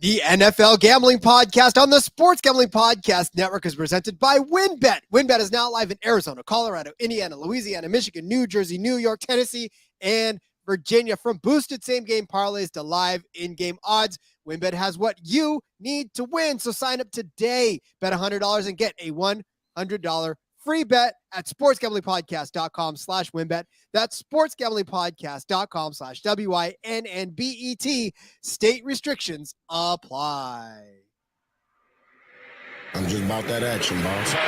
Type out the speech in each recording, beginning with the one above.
The NFL Gambling Podcast on the Sports Gambling Podcast Network is presented by WynnBET. WynnBET is now live in Arizona, Colorado, Indiana, Louisiana, Michigan, New Jersey, New York, Tennessee, and Virginia. From boosted same-game parlays to live in-game odds, WynnBET has what you need to win. So sign up today. Bet $100 and get a $100 free bet at sportsgamblingpodcast.com/WynnBET. That's sportsgamblingpodcast.com/WYNNBET. State restrictions apply. I'm just about that action, boss. You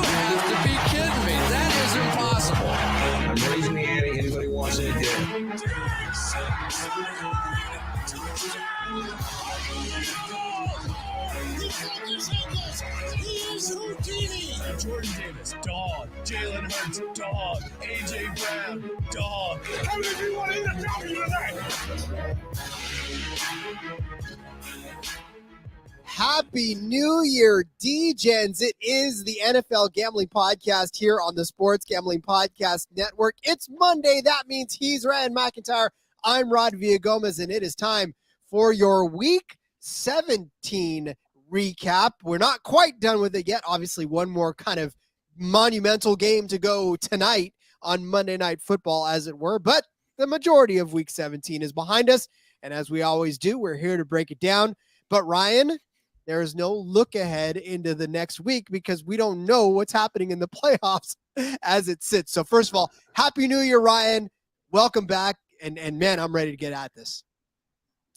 have to be kidding me. That is impossible. I'm raising the ante. Anybody wants it, get Jordan Davis, dog. Jalen Hurts, dog. AJ Brown, dog. How many of you want to eat a W tonight? Happy New Year, D-Gens. It is the NFL Gambling Podcast here on the Sports Gambling Podcast Network. It's Monday. That means he's Ryan McIntyre. I'm Rod Villagomez, and it is time for your Week 17 recap. We're not quite done with it yet. Obviously, one more kind of monumental game to go tonight on Monday Night Football, as it were. But the majority of Week 17 is behind us. And as we always do, we're here to break it down. But Ryan, there is no look ahead into the next week because we don't know what's happening in the playoffs as it sits. So first of all, Happy New Year, Ryan. Welcome back. And man, I'm ready to get at this.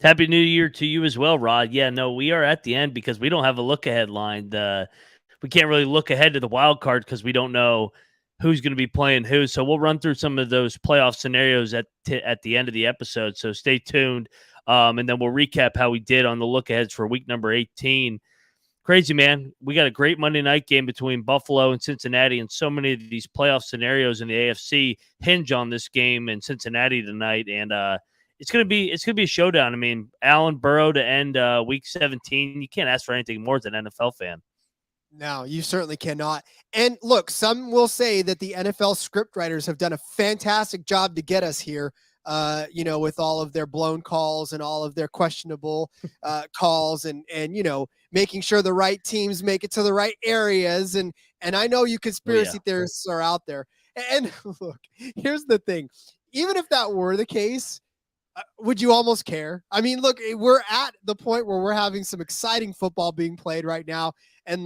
Happy New Year to you as well, Rod. Yeah, no, we are at the end because we don't have a look-ahead line. We can't really look ahead to the wild card because we don't know who's going to be playing who. So we'll run through some of those playoff scenarios at the end of the episode. So stay tuned, and then we'll recap how we did on the look-aheads for week number 18. Crazy, man. We got a great Monday night game between Buffalo and Cincinnati, and so many of these playoff scenarios in the AFC hinge on this game in Cincinnati tonight, and it's gonna be a showdown. I mean, Allen Burrow to end week 17. You can't ask for anything more as an NFL fan. No, you certainly cannot. And look, some will say that the NFL script writers have done a fantastic job to get us here. With all of their blown calls and all of their questionable calls and making sure the right teams make it to the right areas. And I know you conspiracy theorists are out there. And look, here's the thing. Even if that were the case, would you almost care? I mean, look, we're at the point where we're having some exciting football being played right now. And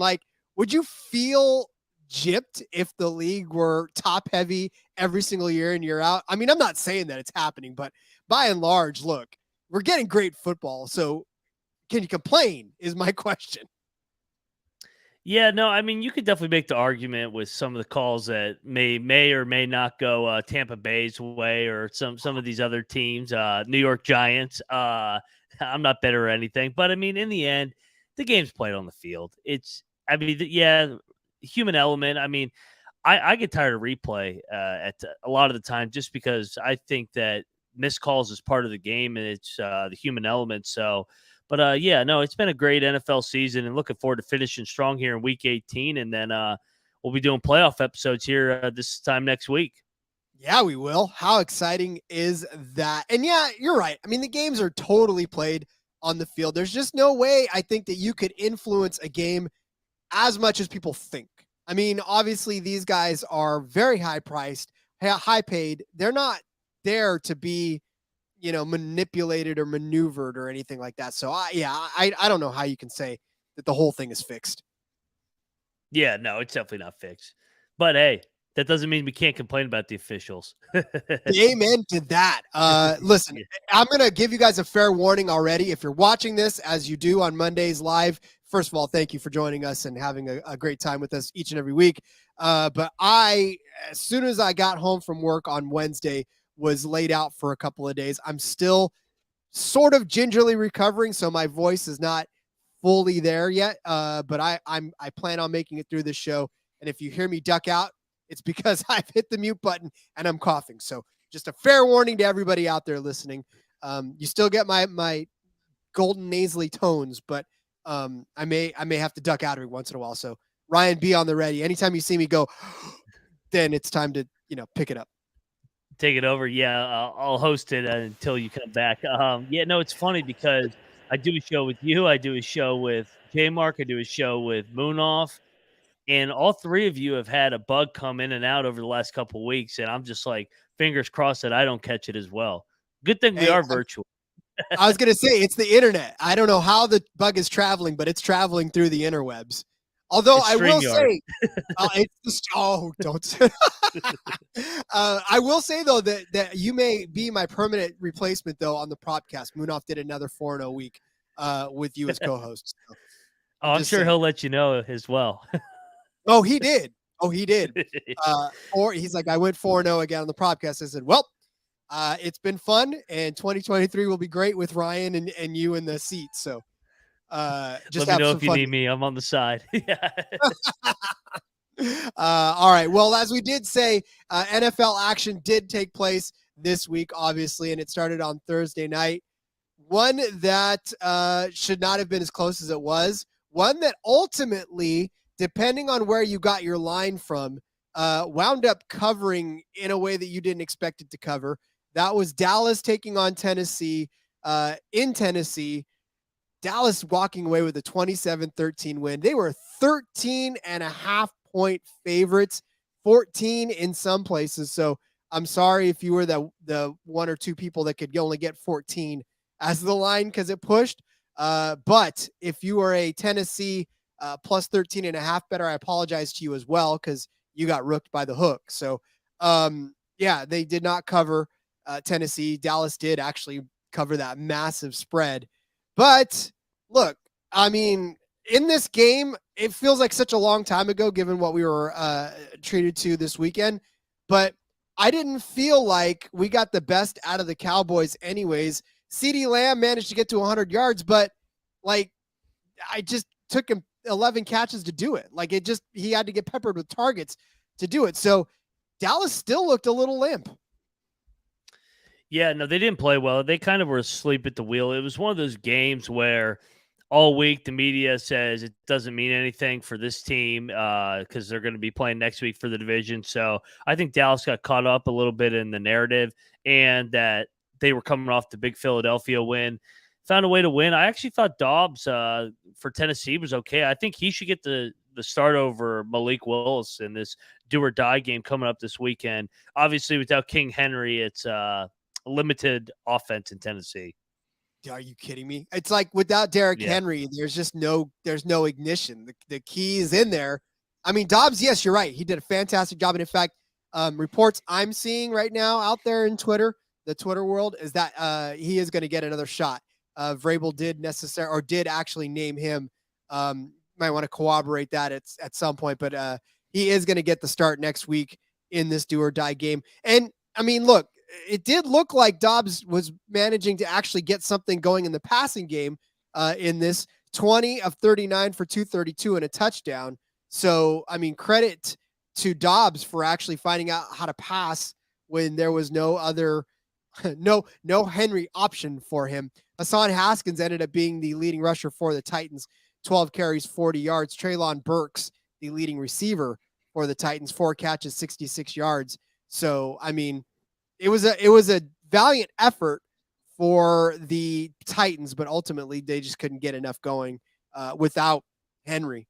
would you feel gypped if the league were top heavy every single year in, year out? I mean, I'm not saying that it's happening, but by and large, look, we're getting great football. So can you complain is my question. Yeah, no, I mean, you could definitely make the argument with some of the calls that may or may not go Tampa Bay's way or some of these other teams, New York Giants. I'm not bitter or anything, but I mean, in the end, the game's played on the field. Human element. I mean, I get tired of replay at a lot of the time just because I think that missed calls is part of the game and it's the human element. So, but it's been a great NFL season and looking forward to finishing strong here in week 18. And then we'll be doing playoff episodes here this time next week. Yeah, we will. How exciting is that? And yeah, you're right. I mean, the games are totally played on the field. There's just no way I think that you could influence a game as much as people think. I mean, obviously these guys are very high priced, high paid. They're not there to be, manipulated or maneuvered or anything like that. So I don't know how you can say that the whole thing is fixed. Yeah, no, it's definitely not fixed. But hey, that doesn't mean we can't complain about the officials. Amen to that. Listen, I'm going to give you guys a fair warning already. If you're watching this as you do on Mondays live, first of all, thank you for joining us and having a great time with us each and every week. But as soon as I got home from work on Wednesday, was laid out for a couple of days. I'm still sort of gingerly recovering, so my voice is not fully there yet. But I plan on making it through this show. And if you hear me duck out, it's because I've hit the mute button and I'm coughing. So just a fair warning to everybody out there listening. You still get my golden nasally tones, but I may have to duck out every once in a while. So Ryan, be on the ready. Anytime you see me go, then it's time to, pick it up. take it over. Yeah, I'll host it until you come back. Yeah, no, it's funny because I do a show with you. I do a show with J Mark. I do a show with Moonoff. And all three of you have had a bug come in and out over the last couple of weeks. And I'm just like, fingers crossed that I don't catch it as well. Good thing we Hey, are virtual. I was gonna say it's the internet. I don't know how the bug is traveling, but it's traveling through the interwebs. Although It's I will StreamYard. say, don't. I will say though that you may be my permanent replacement though on the podcast. Moonoff did another 4-0 week with you as co-host. So I'm just sure saying. he'll let you know as well. Oh, he did. Oh, he did. Or he's like, I went 4-0 again on the podcast. I said, well, it's been fun, and 2023 will be great with Ryan and you in the seat. So just Let me have know some if you fun. need me. I'm on the side. Yeah. All right. Well, as we did say, NFL action did take place this week, obviously, and it started on Thursday night. One that should not have been as close as it was. One that ultimately, depending on where you got your line from, wound up covering in a way that you didn't expect it to cover. That was Dallas taking on Tennessee in Tennessee. Dallas walking away with a 27-13 win. They were 13.5-point favorites, 14 in some places. So I'm sorry if you were the one or two people that could only get 14 as the line because it pushed. But if you are a Tennessee plus 13.5 better, I apologize to you as well because you got rooked by the hook. So, yeah, they did not cover Tennessee. Dallas did actually cover that massive spread. But look, I mean, in this game, it feels like such a long time ago, given what we were treated to this weekend. But I didn't feel like we got the best out of the Cowboys anyways. CeeDee Lamb managed to get to 100 yards, but like I just took him 11 catches to do it. Like he had to get peppered with targets to do it. So Dallas still looked a little limp. Yeah, no, they didn't play well. They kind of were asleep at the wheel. It was one of those games where all week the media says it doesn't mean anything for this team because they're going to be playing next week for the division. So I think Dallas got caught up a little bit in the narrative and that they were coming off the big Philadelphia win. Found a way to win. I actually thought Dobbs for Tennessee was okay. I think he should get the start over Malik Willis in this do or die game coming up this weekend. Obviously, without King Henry, it's limited offense in Tennessee. Are you kidding me? It's like without Derrick Yeah. Henry, there's no ignition. The key is in there. I mean, Dobbs, yes, you're right. He did a fantastic job. And in fact, reports I'm seeing right now out there in Twitter, the Twitter world, is that he is going to get another shot. Vrabel did actually name him. Might want to corroborate that at some point, but he is going to get the start next week in this do or die game. And I mean, look, it did look like Dobbs was managing to actually get something going in the passing game in this 20 of 39 for 232 and a touchdown. So, I mean, credit to Dobbs for actually finding out how to pass when there was no other, no Henry option for him. Hassan Haskins ended up being the leading rusher for the Titans, 12 carries, 40 yards. Treylon Burks, the leading receiver for the Titans, 4 catches, 66 yards. So, I mean, it was a valiant effort for the Titans, but ultimately they just couldn't get enough going without Henry.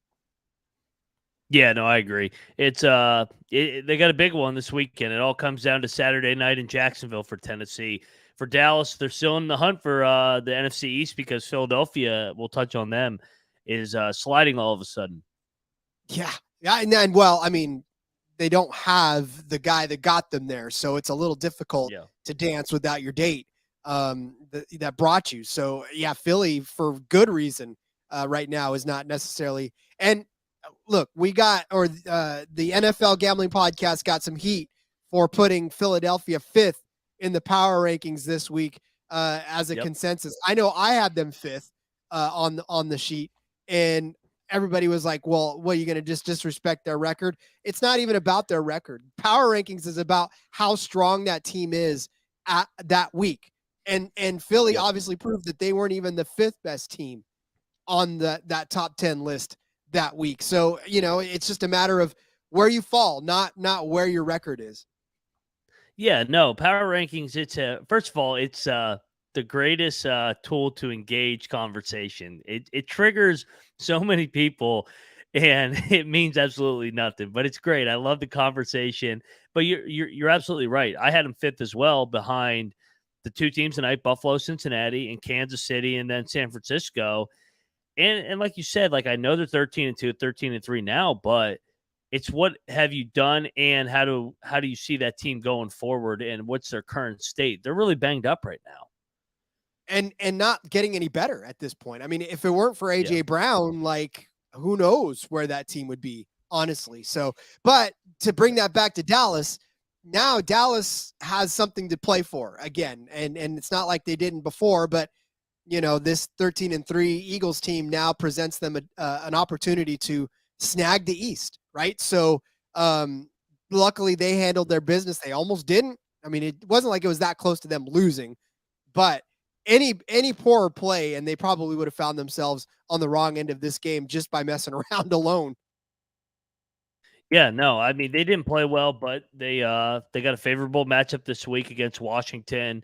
Yeah, no, I agree. It's they got a big one this weekend. It all comes down to Saturday night in Jacksonville for Tennessee. For Dallas, they're still in the hunt for the NFC East because Philadelphia, we'll touch on them, is sliding all of a sudden. Yeah, and well, I mean, they don't have the guy that got them there, so it's a little difficult to dance without your date that brought you. So yeah, Philly for good reason right now is not necessarily. And look, we got the NFL Gambling Podcast got some heat for putting Philadelphia 5th in the power rankings this week as a consensus. I know I had them 5th on the sheet, and everybody was like, well, what, are you going to just disrespect their record? It's not even about their record. Power rankings is about how strong that team is at that week. And Philly obviously proved that they weren't even the 5th best team on that top 10 list that week. So, you know, it's just a matter of where you fall, not where your record is. Yeah, no, power rankings, it's first of all, it's the greatest tool to engage conversation. It triggers so many people and it means absolutely nothing, but it's great. I love the conversation. But you're absolutely right. I had them fifth as well behind the two teams tonight, Buffalo, Cincinnati, and Kansas City, and then San Francisco. And like you said, like I know they're 13-2, 13-3 now, but it's what have you done and how do you see that team going forward and what's their current state? They're really banged up right now. And not getting any better at this point. I mean, if it weren't for AJ Yeah. Brown, like who knows where that team would be, honestly. So, but to bring that back to Dallas, now Dallas has something to play for again. And it's not like they didn't before, but this 13-3 Eagles team now presents them an opportunity to snag the East, right? So, luckily they handled their business. They almost didn't. I mean, it wasn't like it was that close to them losing, but any poorer play, and they probably would have found themselves on the wrong end of this game just by messing around alone. Yeah, no, I mean they didn't play well, but they got a favorable matchup this week against Washington,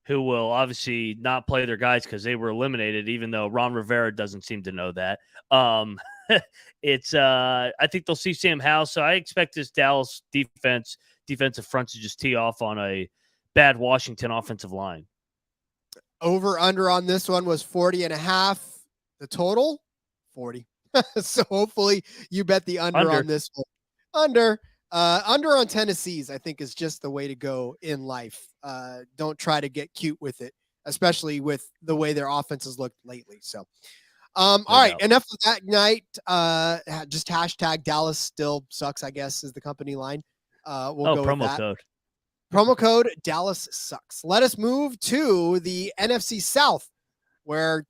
who will obviously not play their guys because they were eliminated, even though Ron Rivera doesn't seem to know that. It's I think they'll see Sam Howell, so I expect this Dallas defensive front to just tee off on a bad Washington offensive line. Over under on this one was 40.5. The total 40. So hopefully you bet the under on this one. Under on Tennessee's, I think, is just the way to go in life. Don't try to get cute with it, especially with the way their offenses looked lately. So, all right, enough of that night. Just hashtag Dallas still sucks, I guess, is the company line. We'll go promo with that. code. Promo code Dallas sucks. Let us move to the NFC South, where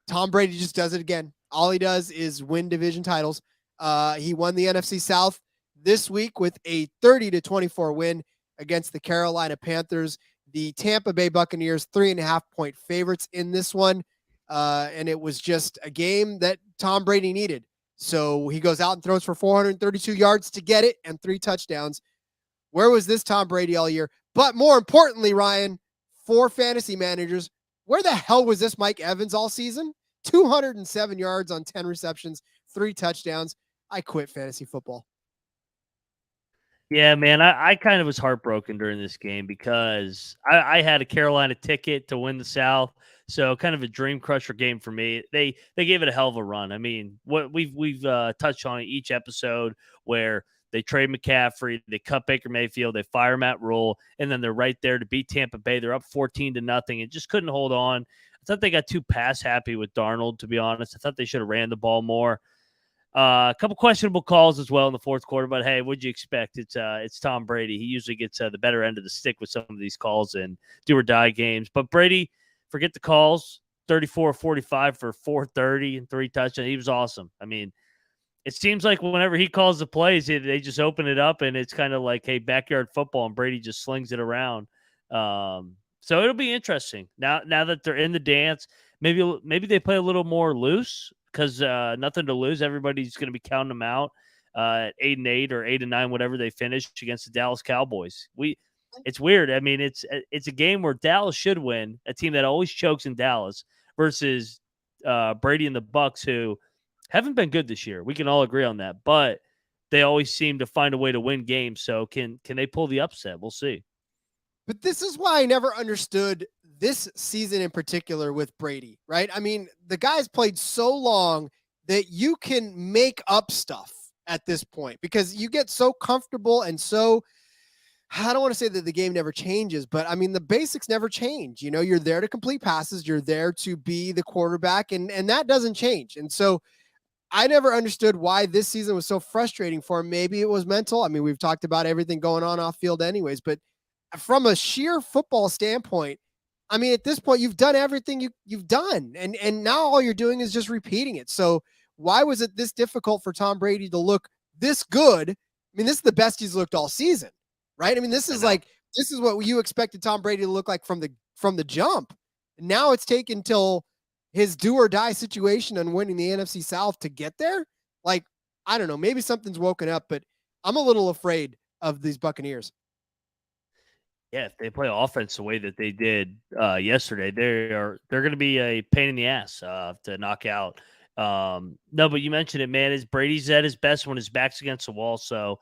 Tom Brady just does it again. All he does is win division titles. He won the NFC South this week with a 30-24 win against the Carolina Panthers. The Tampa Bay Buccaneers 3.5-point favorites in this one. And it was just a game that Tom Brady needed. So he goes out and throws for 432 yards to get it and 3 touchdowns. Where was this Tom Brady all year? But more importantly, Ryan, for fantasy managers, where the hell was this Mike Evans all season? 207 yards on 10 receptions, 3 touchdowns. I quit fantasy football. Yeah, man, I kind of was heartbroken during this game because I had a Carolina ticket to win the South, so kind of a dream crusher game for me. They gave it a hell of a run. I mean, what we've touched on in each episode where they trade McCaffrey, they cut Baker Mayfield, they fire Matt Rule, and then they're right there to beat Tampa Bay. They're up 14-0 and just couldn't hold on. I thought they got too pass happy with Darnold, to be honest. I thought they should have ran the ball more. A couple questionable calls as well in the fourth quarter, but hey, what'd you expect? It's Tom Brady. He usually gets the better end of the stick with some of these calls and do or die games. But Brady, forget the calls, 34-45 for 430 and 3 touchdowns. He was awesome. I mean, it seems like whenever he calls the plays, they just open it up and it's kind of like, hey, backyard football, and Brady just slings it around. So it'll be interesting now that they're in the dance. Maybe they play a little more loose because nothing to lose. Everybody's going to be counting them out at 8-8 or 8-9, whatever they finish against the Dallas Cowboys. It's weird. I mean, it's a game where Dallas should win, a team that always chokes in Dallas, versus Brady and the Bucs, who haven't been good this year. We can all agree on that, but they always seem to find a way to win games. So can they pull the upset? We'll see. But this is why I never understood this season in particular with Brady, right? I mean, the guy's played so long that you can make up stuff at this point because you get so comfortable and so, I don't want to say that the game never changes, but I mean, the basics never change. You know, you're there to complete passes. You're there to be the quarterback, and that doesn't change. And so I never understood why this season was so frustrating for him. Maybe it was mental. I mean, we've talked about everything going on off field anyways, but from a sheer football standpoint, I mean, at this point, you've done everything you've done, and now all you're doing is just repeating it. So why was it this difficult for Tom Brady to look this good? I mean, this is the best he's looked all season, right? I mean, this is what you expected Tom Brady to look like from the jump. And now it's taken till his do or die situation on winning the NFC South to get there. Like, I don't know, maybe something's woken up, but I'm a little afraid of these Buccaneers. Yeah, if they play offense the way that they did yesterday, they're going to be a pain in the ass to knock out. No, but you mentioned it, man. Is Brady's at his best when his back's against the wall. So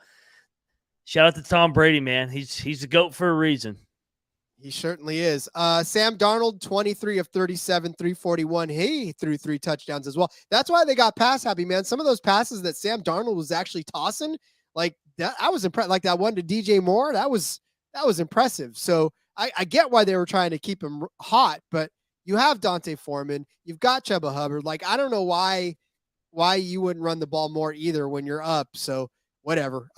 shout out to Tom Brady, man. He's the GOAT for a reason. He certainly is. Sam Darnold, 23 of 37, 341. He threw 3 touchdowns as well. That's why they got pass happy, man. Some of those passes that Sam Darnold was actually tossing, like that, I was impressed. Like that one to DJ Moore, that was impressive. So I get why they were trying to keep him hot, but you have Dante Foreman, you've got Chuba Hubbard. Like, I don't know why you wouldn't run the ball more either when you're up. So whatever.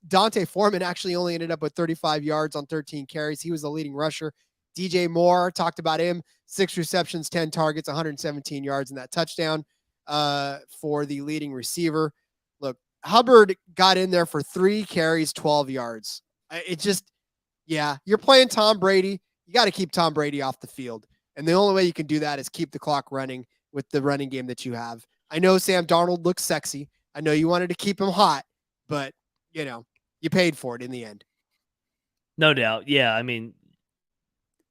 Dante Foreman actually only ended up with 35 yards on 13 carries. He was the leading rusher. DJ Moore, talked about him, 6 receptions, 10 targets, 117 yards in that touchdown for the leading receiver. Look, Hubbard got in there for 3 carries, 12 yards. It just, yeah, you're playing Tom Brady. You got to keep Tom Brady off the field. And the only way you can do that is keep the clock running with the running game that you have. I know Sam Darnold looks sexy. I know you wanted to keep him hot, but, you know, you paid for it in the end. No doubt. Yeah, I mean,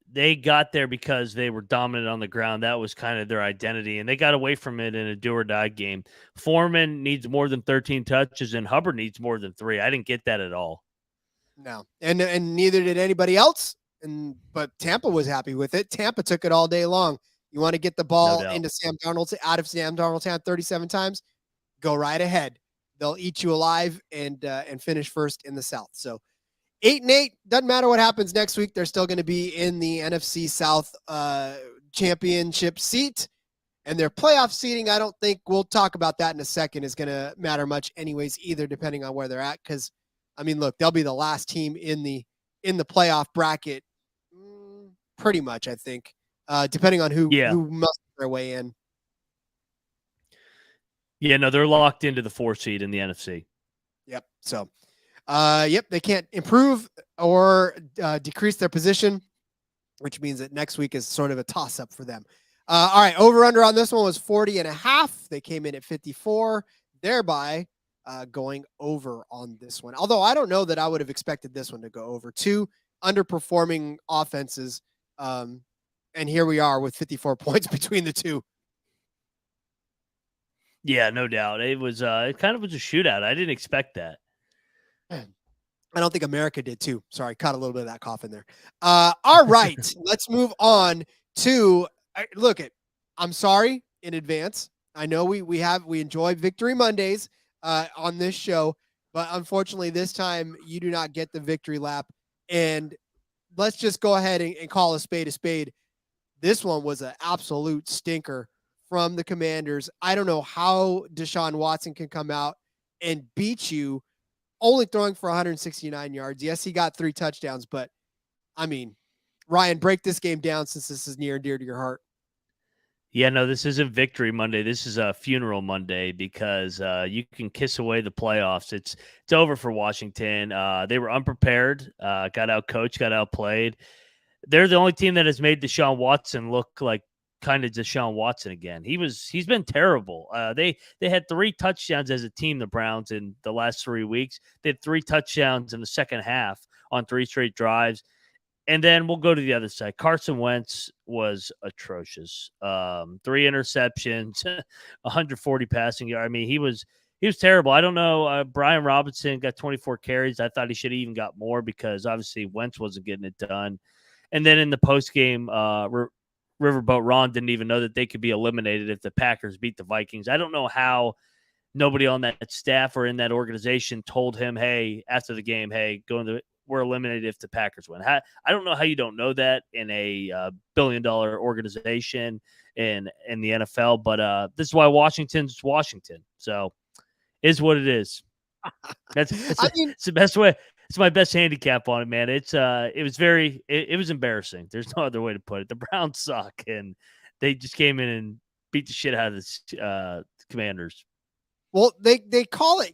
they got there because they were dominant on the ground. That was kind of their identity, and they got away from it in a do-or-die game. Foreman needs more than 13 touches, and Hubbard needs more than 3. I didn't get that at all. No, and neither did anybody else. But Tampa was happy with it. Tampa took it all day long. You want to get the ball into Sam Darnold's out of Sam Darnold's hand 37 times? Go right ahead. They'll eat you alive and finish first in the South. So 8-8, doesn't matter what happens next week. They're still going to be in the NFC South championship seat, and their playoff seating, I don't think we'll talk about that in a second, is going to matter much anyways either, depending on where they're at. Because I mean, look, they'll be the last team in the playoff bracket, pretty much, I think, depending on who must their way in. Yeah, no, they're locked into the 4 seed in the NFC. Yep. So, they can't improve or decrease their position, which means that next week is sort of a toss-up for them. All right, over-under on this one was 40.5. They came in at 54, thereby going over on this one. Although I don't know that I would have expected this one to go over. 2 underperforming offenses, and here we are with 54 points between the 2. Yeah, no doubt. It was it kind of was a shootout. I didn't expect that. I don't think America did too. Sorry, caught a little bit of that cough in there. All right, let's move on to look at. I'm sorry in advance. I know we enjoy Victory Mondays on this show, but unfortunately this time you do not get the victory lap. And let's just go ahead and call a spade a spade. This one was an absolute stinker from the Commanders. I don't know how Deshaun Watson can come out and beat you, only throwing for 169 yards. Yes, he got 3 touchdowns, but I mean, Ryan, break this game down since this is near and dear to your heart. Yeah, no, this isn't Victory Monday. This is a funeral Monday because you can kiss away the playoffs. It's over for Washington. They were unprepared, got out-coached, got outplayed. They're the only team that has made Deshaun Watson look like kind of Deshaun Watson again. He's been terrible. They had 3 touchdowns as a team, the Browns, in the last 3 weeks. They had 3 touchdowns in the second half on 3 straight drives. And then we'll go to the other side. Carson Wentz was atrocious. 3 interceptions, 140 passing yards. I mean, he was terrible. I don't know. Brian Robinson got 24 carries. I thought he should have even got more because obviously Wentz wasn't getting it done. And then in the postgame, Riverboat Ron didn't even know that they could be eliminated if the Packers beat the Vikings. I don't know how nobody on that staff or in that organization told him, hey, after the game, hey, we're eliminated if the Packers win. I don't know how you don't know that in a billion-dollar organization in the NFL, but this is why Washington's Washington. So is what it is. It's the best way. It's my best handicap on it, man. It was embarrassing. There's no other way to put it. The Browns suck, and they just came in and beat the shit out of the Commanders. Well, they call it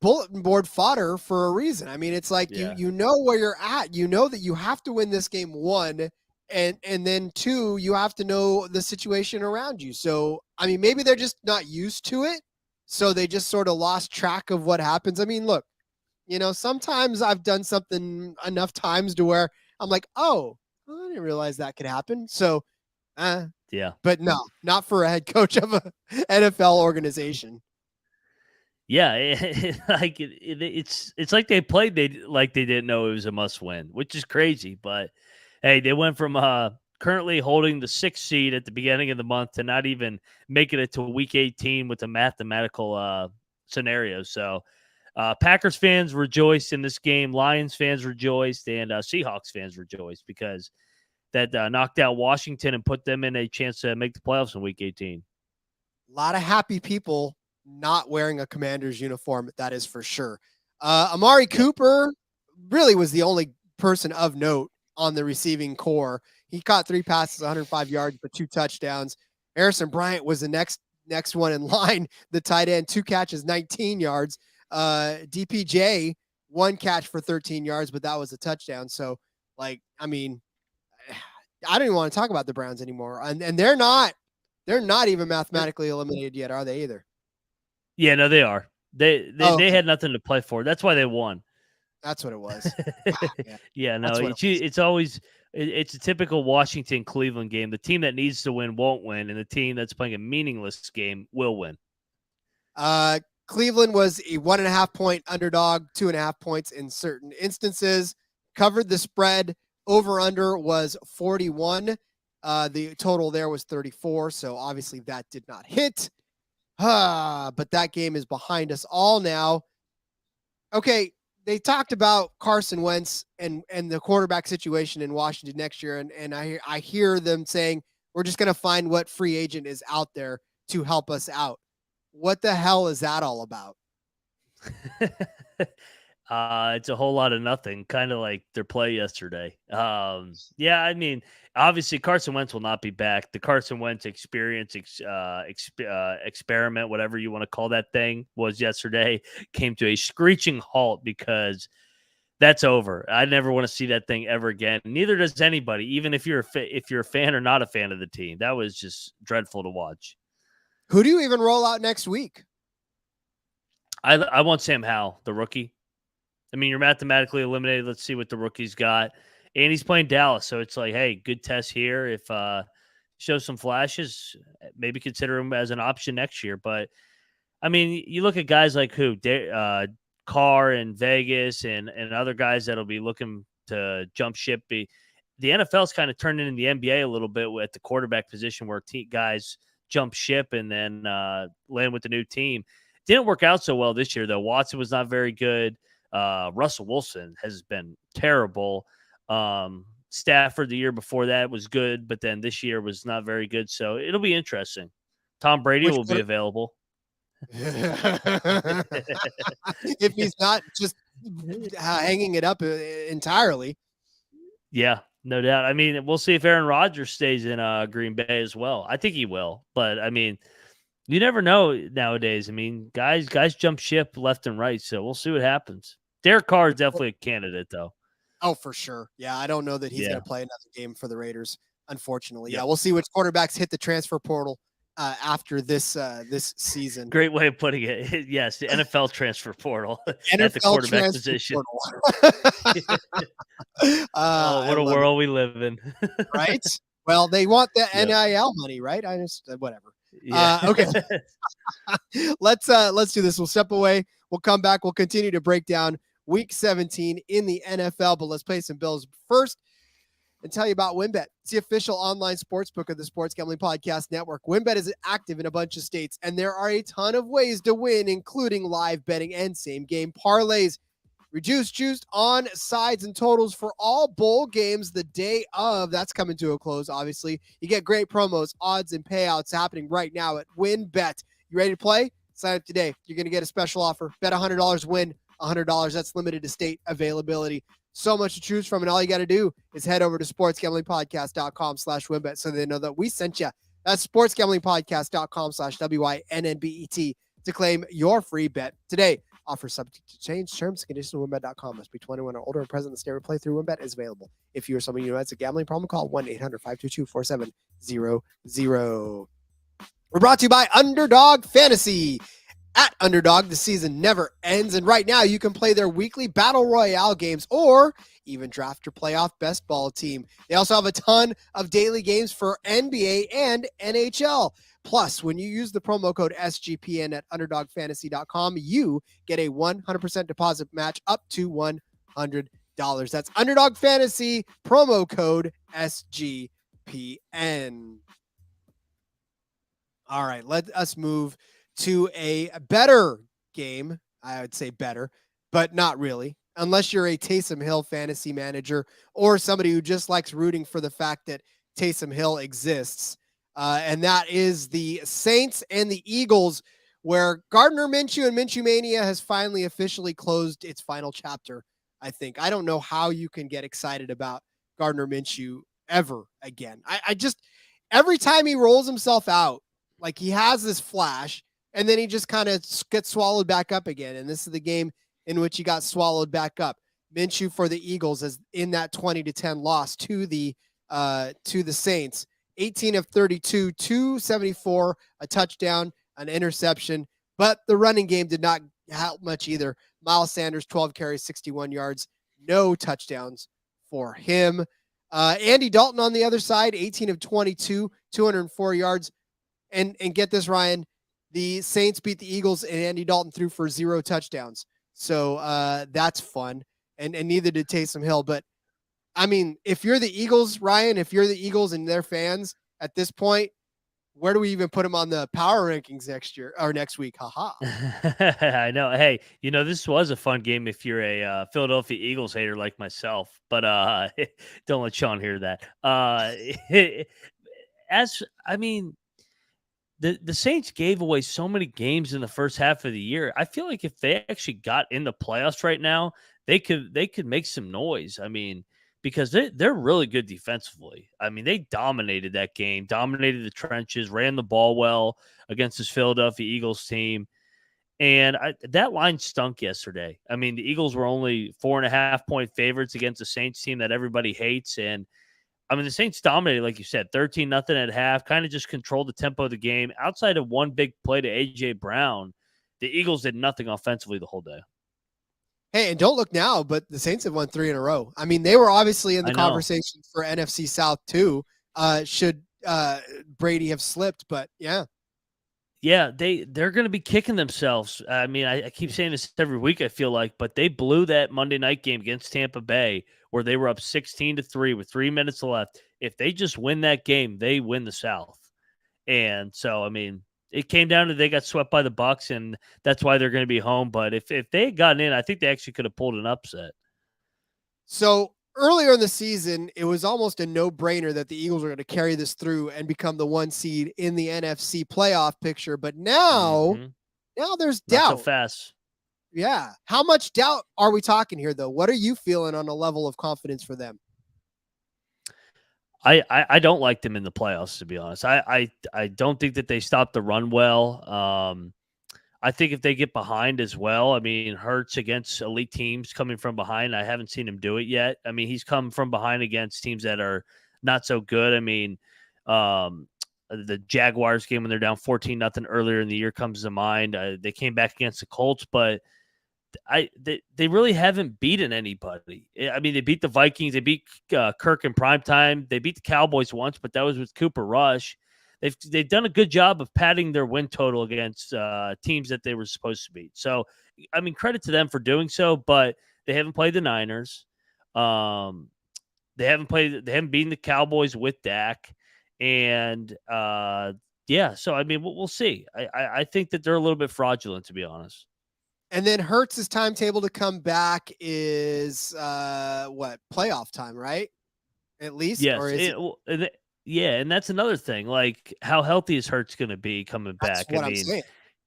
bulletin board fodder for a reason. I mean, it's like you know where you're at. You know that you have to win this game, 1, and then 2, you have to know the situation around you. So, I mean, maybe they're just not used to it, so they just sort of lost track of what happens. I mean, look, you know, sometimes I've done something enough times to where I'm like, oh, I didn't realize that could happen. So, Yeah. but no, not for a head coach of a NFL organization. Yeah, it's like they played they didn't know it was a must win, which is crazy. But hey, they went from currently holding the 6th seed at the beginning of the month to not even making it to week 18 with a mathematical scenario. So Packers fans rejoiced in this game, Lions fans rejoiced, and Seahawks fans rejoiced because that knocked out Washington and put them in a chance to make the playoffs in week 18. A lot of happy people not wearing a Commander's uniform, that is for sure. Amari Cooper really was the only person of note on the receiving core. He caught 3 passes, 105 yards, but 2 touchdowns. Harrison Bryant was the next one in line, the tight end, 2 catches, 19 yards. DPJ, 1 catch for 13 yards, but that was a touchdown. So, like, I mean, I don't even want to talk about the Browns anymore. And they're not even mathematically eliminated yet, are they either? Yeah, no, they are. They had nothing to play for. That's why they won. That's what it was. Yeah, no, it's always it's a typical Washington Cleveland game. The team that needs to win won't win, and the team that's playing a meaningless game will win. Cleveland was a 1.5 point underdog, 2.5 points in certain instances. Covered the spread. Over under was 41. The total there was 34. So obviously that did not hit. But that game is behind us all now. Okay, they talked about Carson Wentz and the quarterback situation in Washington next year, and I hear them saying we're just going to find what free agent is out there to help us out. What the hell is that all about? It's a whole lot of nothing, kind of like their play yesterday. Yeah, I mean, obviously Carson Wentz will not be back. The Carson Wentz experience, experiment, whatever you want to call that thing, was yesterday, came to a screeching halt because that's over. I never want to see that thing ever again. Neither does anybody, even if you're a fan or not a fan of the team. That was just dreadful to watch. Who do you even roll out next week? I want Sam Howell, the rookie. I mean, you're mathematically eliminated. Let's see what the rookie's got. And he's playing Dallas, so it's like, hey, good test here. If shows some flashes, maybe consider him as an option next year. But, I mean, you look at guys like Carr and Vegas and other guys that'll be looking to jump ship. The NFL's kind of turned into the NBA a little bit at the quarterback position where guys jump ship and then land with the new team. Didn't work out so well this year, though. Watson was not very good. Russell Wilson has been terrible. Stafford the year before that was good, but then this year was not very good. So it'll be interesting. Tom Brady will be available. If he's not just hanging it up entirely. Yeah, no doubt. I mean, we'll see if Aaron Rodgers stays in Green Bay as well. I think he will, but I mean, you never know nowadays. I mean, guys jump ship left and right, so we'll see what happens. Derek Carr is definitely a candidate, though. Oh, for sure. Yeah, I don't know that he's going to play another game for the Raiders, unfortunately. Yeah, we'll see which quarterbacks hit the transfer portal after this season. Great way of putting it. Yes, the NFL transfer portal NFL at the quarterback position. What a world we live in. Right? Well, they want the NIL money, right? I just whatever. Yeah. Okay. Let's do this. We'll step away. We'll come back. We'll continue to break down Week 17 in the NFL, but let's pay some bills first and tell you about WynnBET. It's the official online sportsbook of the Sports Gambling Podcast Network. WynnBET is active in a bunch of states, and there are a ton of ways to win, including live betting and same-game parlays. Reduced juiced on sides and totals for all bowl games the day of. That's coming to a close, obviously. You get great promos, odds, and payouts happening right now at WynnBET. You ready to play? Sign up today. You're going to get a special offer. Bet $100, win $100. That's limited to state availability. So much to choose from, and all you got to do is head over to sportsgamblingpodcast.com/WynnBET so they know that we sent you. That's sportsgamblingpodcast.com/WYNNBET to claim your free bet today. Offer subject to change. Terms and conditions at WynnBET.com. Must be 21 or older and present in the state where play through WynnBET is available. If you or someone you know has a gambling problem, call 1-800-522-4700. We're brought to you by Underdog Fantasy. at Underdog. The season never ends, and right now you can play their weekly Battle Royale games or even draft your playoff best ball team. They also have a ton of daily games for NBA and NHL. Plus, when you use the promo code SGPN at UnderdogFantasy.com, you get a 100% deposit match up to $100. That's Underdog Fantasy, promo code SGPN. All right, let us move to a better game. I would say better, but not really, unless you're a Taysom Hill fantasy manager or somebody who just likes rooting for the fact that Taysom Hill exists. And that is the Saints and the Eagles, where Gardner Minshew and Minshew Mania has finally officially closed its final chapter. I think. I don't know how you can get excited about Gardner Minshew ever again. I just, every time he rolls himself out, like he has this flash, and then he just kind of gets swallowed back up again. And this is the game in which he got swallowed back up. Minshew for the Eagles is in that 20-10 loss to the Saints. 18 of 32, 274, a touchdown, an interception, but the running game did not help much either. Miles Sanders, 12 carries, 61 yards, no touchdowns for him. Andy Dalton on the other side, 18 of 22, 204 yards. And get this, Ryan, the Saints beat the Eagles and Andy Dalton threw for 0 touchdowns. So that's fun. And neither did Taysom Hill. But I mean, if you're the Eagles, Ryan, if you're the Eagles and their fans at this point, where do we even put them on the power rankings next year or next week? Haha. I know. Hey, this was a fun game if you're a Philadelphia Eagles hater like myself, but don't let Sean hear that. The Saints gave away so many games in the first half of the year. I feel like if they actually got in the playoffs right now, they could make some noise. I mean, because they're really good defensively. I mean, they dominated that game, dominated the trenches, ran the ball well against this Philadelphia Eagles team. And that line stunk yesterday. I mean, the Eagles were only 4.5-point favorites against the Saints team that everybody hates. And I mean, the Saints dominated, like you said, 13-0 at half, kind of just controlled the tempo of the game. Outside of one big play to A.J. Brown, the Eagles did nothing offensively the whole day. Hey, and don't look now, but the Saints have won 3 in a row. I mean, they were obviously in the conversation for NFC South too. Should Brady have slipped, but yeah. Yeah, they're going to be kicking themselves. I mean, I keep saying this every week, I feel like, but they blew that Monday night game against Tampa Bay where they were up 16-3 with 3 minutes left. If they just win that game, they win the South. And so, I mean, it came down to they got swept by the Bucs, and that's why they're going to be home. But if they had gotten in, I think they actually could have pulled an upset. So earlier in the season, it was almost a no-brainer that the Eagles were going to carry this through and become the 1 seed in the NFC playoff picture. But now there's doubt. Not so fast. Yeah. How much doubt are we talking here, though? What are you feeling on a level of confidence for them? I don't like them in the playoffs, to be honest. I don't think that they stop the run well. I think if they get behind as well, I mean, Hurts against elite teams coming from behind, I haven't seen him do it yet. I mean, he's come from behind against teams that are not so good. I mean, the Jaguars game when they're down 14-0 earlier in the year comes to mind. They came back against the Colts, but they really haven't beaten anybody. I mean, they beat the Vikings. They beat Kirk in primetime. They beat the Cowboys once, but that was with Cooper Rush. They've done a good job of padding their win total against teams that they were supposed to beat. So, I mean, credit to them for doing so, but they haven't played the Niners. They haven't beaten the Cowboys with Dak. And, yeah, so, I mean, we'll see. I think that they're a little bit fraudulent, to be honest. And then Hurts' timetable to come back is playoff time, right? At least? Yes. Or is it? Yeah, and that's another thing. Like, how healthy is Hurts going to be coming back? That's what I'm saying.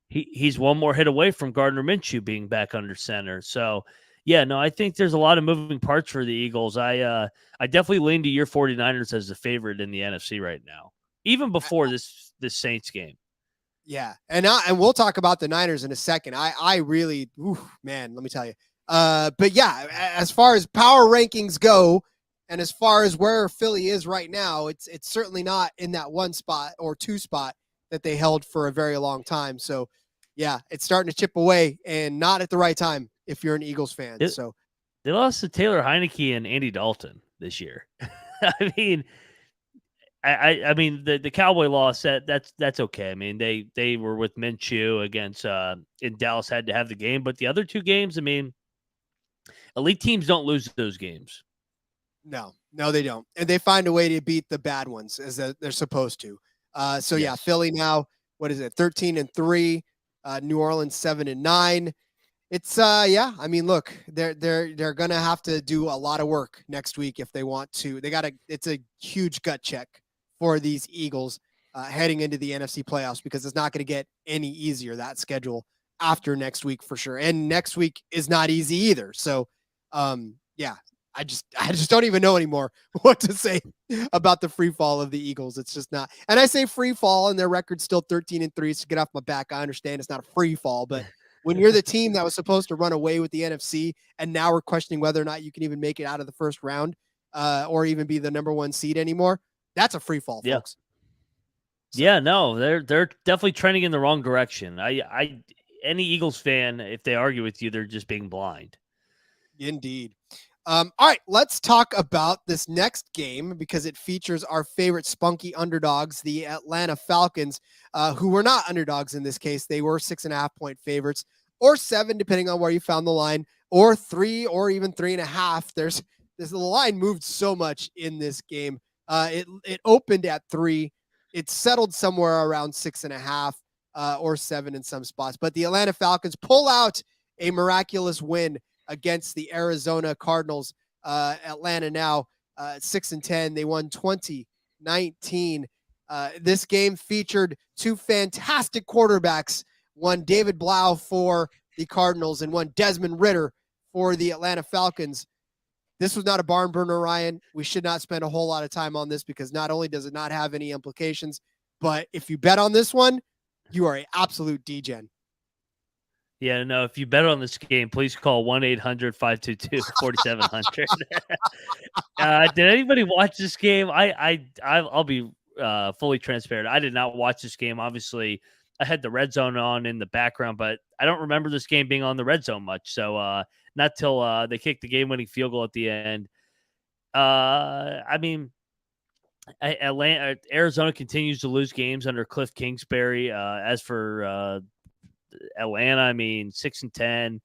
He's one more hit away from Gardner Minshew being back under center. So, yeah, no, I think there's a lot of moving parts for the Eagles. I definitely lean to your 49ers as the favorite in the NFC right now, even before this Saints game. Yeah, and we'll talk about the Niners in a second. I really, man, let me tell you. But yeah, as far as power rankings go, and as far as where Philly is right now, it's certainly not in that 1 spot or 2 spot that they held for a very long time. So, yeah, it's starting to chip away, and not at the right time if you're an Eagles fan. It- So They lost to Taylor Heineke and Andy Dalton this year. I mean, I mean the Cowboy loss that's okay. I mean they were with Minshew against in Dallas had to have the game, but the other two games, I mean, elite teams don't lose those games. no, they don't, and they find a way to beat the bad ones as they're supposed to. So yeah, Yes. Philly now, what is it, 13-3, New Orleans 7-9. It's yeah, I mean, look, they're gonna have to do a lot of work next week if they want to. It's a huge gut check for these Eagles heading into the NFC playoffs, because it's not going to get any easier, that schedule, after next week for sure. And next week is not easy either. So yeah, I just don't even know anymore what to say about the free fall of the Eagles. It's just not. And I say free fall and their record's still 13-3, so get off my back. I understand it's not a free fall, but when you're the team that was supposed to run away with the NFC, and now we're questioning whether or not you can even make it out of the first round or even be the number 1 seed anymore, that's a free fall, Yeah. folks. So, Yeah, no, they're definitely trending in the wrong direction. I any Eagles fan, if they argue with you, they're just being blind. indeed. All right, let's talk about this next game, because it features our favorite spunky underdogs, the Atlanta Falcons, who were not underdogs in this case. They were 6.5-point favorites, or 7, depending on where you found the line, or 3, or even 3.5. The line moved so much in this game. It opened at 3. It settled somewhere around 6.5 or 7 in some spots. But the Atlanta Falcons pull out a miraculous win against the Arizona Cardinals. Atlanta now 6-10. They won 20-19. This game featured 2 fantastic quarterbacks. One David Blau for the Cardinals and one Desmond Ridder for the Atlanta Falcons. This was not a barn burner, Ryan. We should not spend a whole lot of time on this, because not only does it not have any implications, but if you bet on this one, you are an absolute degen. Yeah, no, if you bet on this game, please call 1-800-522-4700. Did anybody watch this game? I'll be fully transparent. I did not watch this game. Obviously, I had the red zone on in the background, but I don't remember this game being on the red zone much. So not till they kicked the game-winning field goal at the end. I mean, Arizona continues to lose games under Cliff Kingsbury. As for Atlanta, I mean, 6-10,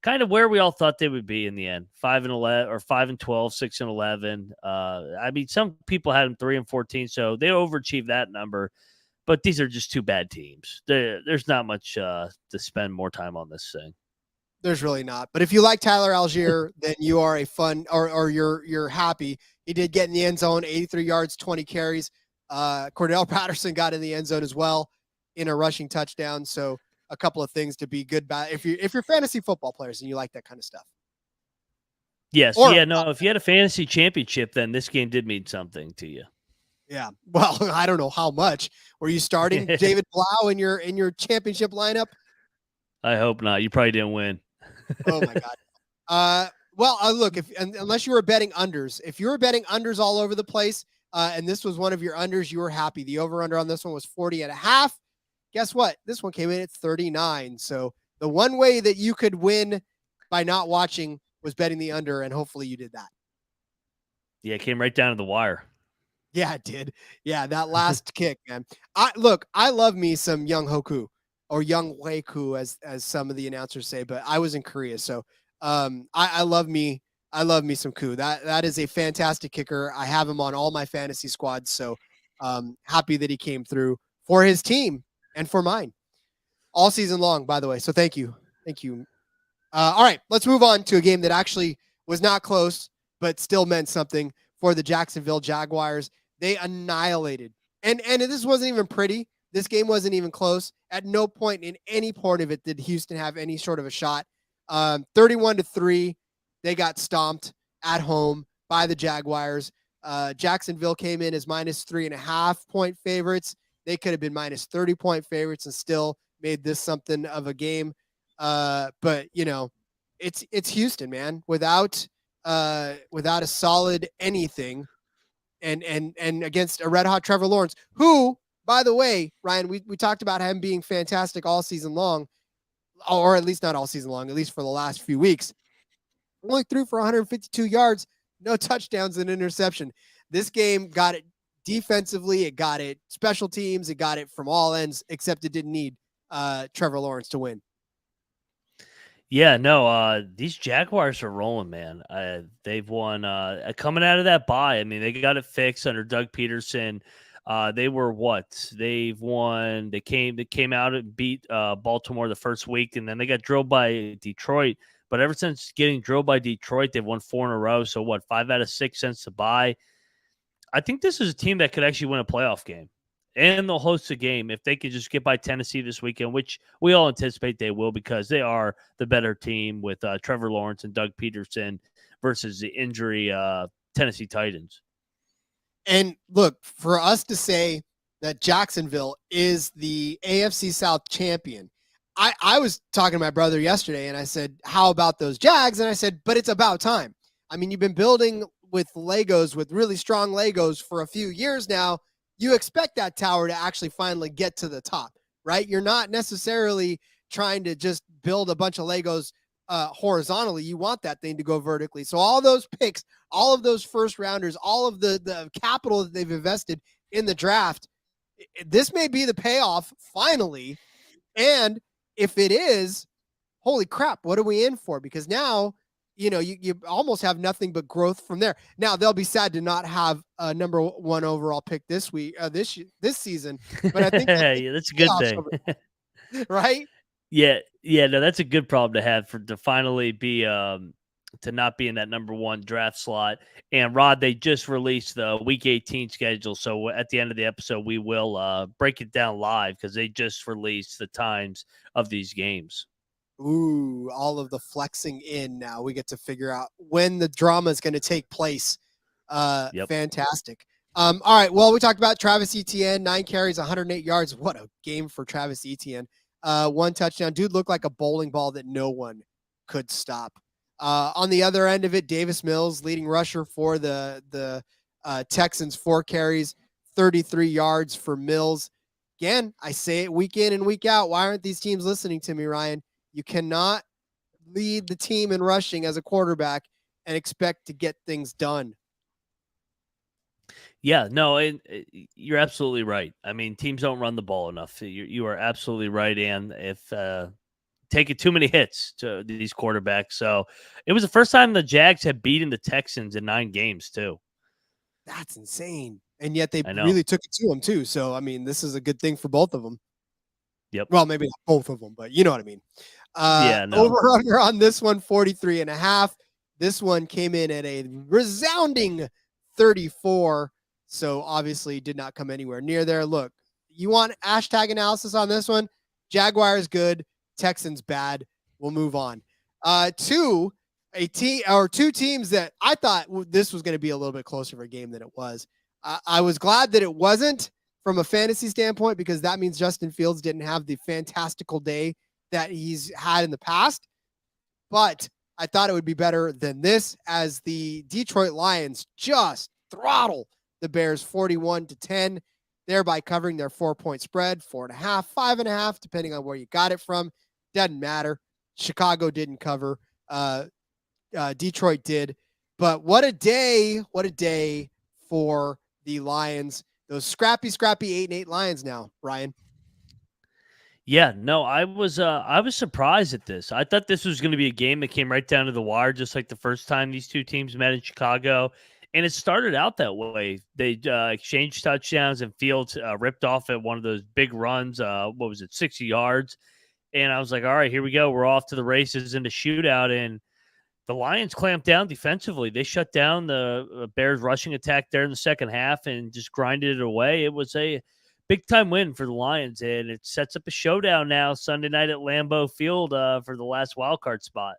kind of where we all thought they would be in the end. 5-11 or 5-12, 6-11. I mean, some people had them 3-14, so they overachieved that number. But these are just 2 bad teams. There's not much to spend more time on this thing. There's really not. But if you like Tyler Algier, then you are a fun, or you're happy. He did get in the end zone, 83 yards, 20 carries. Cordell Patterson got in the end zone as well in a rushing touchdown. So a couple of things to be good about if you're fantasy football players and you like that kind of stuff. Yes. Or- Yeah, no, if you had a fantasy championship, then this game did mean something to you. Yeah. Well, I don't know how much. Were you starting David Blau in your championship lineup? I hope not. You probably didn't win. Oh my God. Well, look, unless you were betting unders, if you were betting unders all over the place, and this was one of your unders, you were happy. The over-under on this one was 40.5. Guess what? This one came in at 39. So the one way that you could win by not watching was betting the under, and hopefully you did that. Yeah, it came right down to the wire. Yeah, it did. Yeah, that last kick, man. I love me some Young Hoku, or Young Weiku, as some of the announcers say, but I was in Korea, so I love me some Ku. That is a fantastic kicker. I have him on all my fantasy squads, so happy that he came through for his team and for mine all season long, by the way. So thank you. All right, let's move on to a game that actually was not close, but still meant something for the Jacksonville Jaguars. They annihilated, and this wasn't even pretty. This game wasn't even close. At no point in any part of it did Houston have any sort of a shot. 31-3, they got stomped at home by the Jaguars. Jacksonville came in as -3.5-point favorites. They could have been -30-point favorites and still made this something of a game. But you know, it's Houston, man. Without a solid anything, and against a red hot Trevor Lawrence, who by the way, Ryan, we talked about him being fantastic all season long, or at least not all season long, at least for the last few weeks. Only threw for 152 yards, no touchdowns and interception. This game got it defensively, it got it special teams, it got it from all ends, except it didn't need Trevor Lawrence to win. Yeah, no, these Jaguars are rolling, man. They've won coming out of that bye. I mean, they got it fixed under Doug Peterson. They were what? They've won. They came out and beat Baltimore the first week, and then they got drilled by Detroit. But ever since getting drilled by Detroit, they've won 4 in a row. So what? 5 out of 6 since the bye. I think this is a team that could actually win a playoff game. And they'll host a game if they could just get by Tennessee this weekend, which we all anticipate they will because they are the better team with Trevor Lawrence and Doug Peterson versus the injury Tennessee Titans. And look, for us to say that Jacksonville is the AFC South champion, I was talking to my brother yesterday and I said, how about those Jags? And I said, but it's about time. I mean, you've been building with Legos, with really strong Legos for a few years now. You expect that tower to actually finally get to the top, right? You're not necessarily trying to just build a bunch of Legos horizontally. You want that thing to go vertically. So all those picks, all of those first rounders, all of the capital that they've invested in the draft, this may be the payoff finally. And if it is, holy crap, what are we in for? Because now, you almost have nothing but growth from there. Now they'll be sad to not have a number 1 overall pick this week, this season. But I think yeah, that's a good thing, right? Yeah, no, that's a good problem to have to finally be to not be in that number 1 draft slot. And Rod, they just released the Week 18 schedule, so at the end of the episode, we will break it down live because they just released the times of these games. Ooh, all of the flexing in now. We get to figure out when the drama is going to take place. Yep. Fantastic. All right. Well, we talked about Travis Etienne, 9 carries, 108 yards. What a game for Travis Etienne. 1 touchdown. Dude looked like a bowling ball that no one could stop. On the other end of it, Davis Mills, leading rusher for the Texans, 4 carries, 33 yards for Mills. Again, I say it week in and week out. Why aren't these teams listening to me, Ryan? You cannot lead the team in rushing as a quarterback and expect to get things done. Yeah, no, you're absolutely right. I mean, teams don't run the ball enough. You are absolutely right, and if taking too many hits to these quarterbacks. So it was the first time the Jags had beaten the Texans in 9 games too. That's insane. And yet they really took it to them too. So, I mean, this is a good thing for both of them. Yep. Well, maybe not both of them, but you know what I mean. Yeah, no. Over under on this one, 43.5. This one came in at a resounding 34. So obviously did not come anywhere near there. Look, you want hashtag analysis on this one? Jaguars good, Texans bad. We'll move on. Two teams that I thought this was going to be a little bit closer of a game than it was. I was glad that it wasn't from a fantasy standpoint because that means Justin Fields didn't have the fantastical day that he's had in the past. But I thought it would be better than this as the Detroit Lions just throttle the Bears 41-10, thereby covering their 4-point spread, 4.5, 5.5, depending on where you got it from. Doesn't matter. Chicago didn't cover. Detroit did. But what a day for the Lions. Those scrappy 8-8 Lions now, Ryan. Yeah, no, I was surprised at this. I thought this was going to be a game that came right down to the wire, just like the first time these two teams met in Chicago. And it started out that way. They exchanged touchdowns, and Fields ripped off at one of those big runs. 60 yards? And I was like, all right, here we go. We're off to the races in the shootout. And the Lions clamped down defensively. They shut down the Bears rushing attack there in the second half and just grinded it away. It was a big-time win for the Lions, and it sets up a showdown now Sunday night at Lambeau Field for the last wildcard spot.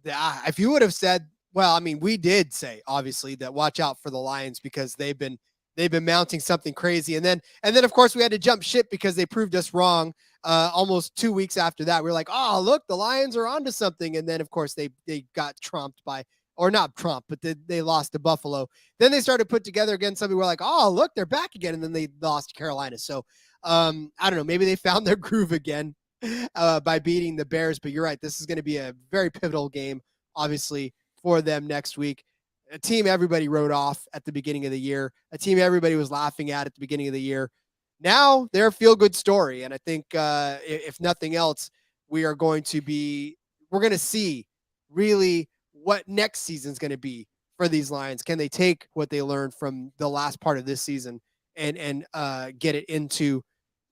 If you would have said, well, I mean, we did say, obviously, that watch out for the Lions because they've been mounting something crazy. And then, of course, we had to jump ship because they proved us wrong almost 2 weeks after that. We were like, oh, look, the Lions are onto something. And then, of course, they got trumped by or not Trump, but they lost to Buffalo. Then they started to put together again something where like, oh, look, they're back again. And then they lost to Carolina. So I don't know, maybe they found their groove again by beating the Bears. But you're right. This is going to be a very pivotal game, obviously, for them next week. A team everybody wrote off at the beginning of the year, a team everybody was laughing at the beginning of the year. Now they're a feel-good story. And I think if nothing else, we're going to see really what next season is going to be for these Lions. Can they take what they learned from the last part of this season and get it into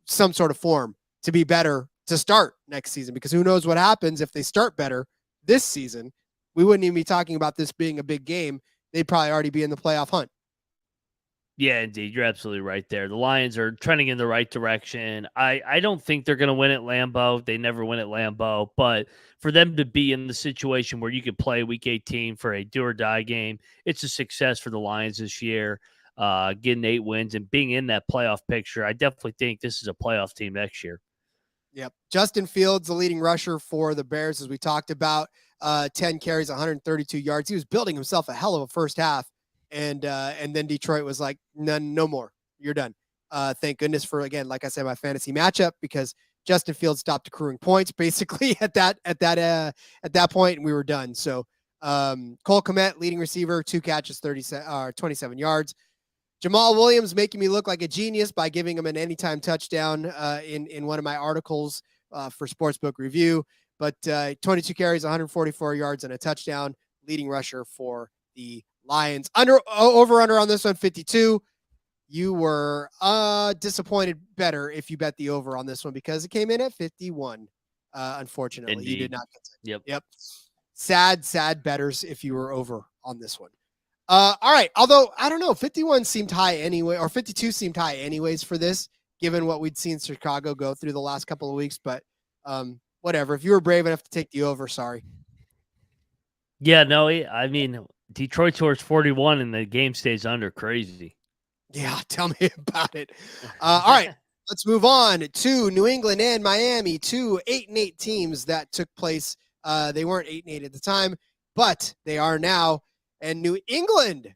some sort of form to be better to start next season? Because who knows what happens if they start better this season. We wouldn't even be talking about this being a big game. They'd probably already be in the playoff hunt. Yeah, indeed. You're absolutely right there. The Lions are trending in the right direction. I don't think they're going to win at Lambeau. They never win at Lambeau. But for them to be in the situation where you could play Week 18 for a do-or-die game, it's a success for the Lions this year, getting 8 wins and being in that playoff picture. I definitely think this is a playoff team next year. Yep. Justin Fields, the leading rusher for the Bears, as we talked about, 10 carries, 132 yards. He was building himself a hell of a first half. And then Detroit was like, no more. You're done. Thank goodness for, again, like I said, my fantasy matchup, because Justin Fields stopped accruing points basically at that point, and we were done. So Cole Kmet, leading receiver, 2 catches, 27 yards. Jamal Williams making me look like a genius by giving him an anytime touchdown in one of my articles for Sportsbook Review. But 22 carries, 144 yards, and a touchdown, leading rusher for the Lions. Over under on this one, 52. You were disappointed better if you bet the over on this one, because it came in at 51. Unfortunately, Indeed. You did not get it. Yep. Sad betters if you were over on this one. All right. Although I don't know, 51 seemed high anyway, or 52 seemed high anyways for this, given what we'd seen Chicago go through the last couple of weeks. But whatever. If you were brave enough to take the over, sorry. Yeah, no, I mean, Detroit scores 41 and the game stays under. Crazy. Yeah, tell me about it. All right, let's move on to New England and Miami, 2 8-8 teams that took place. They weren't 8-8 at the time, but they are now. And New England,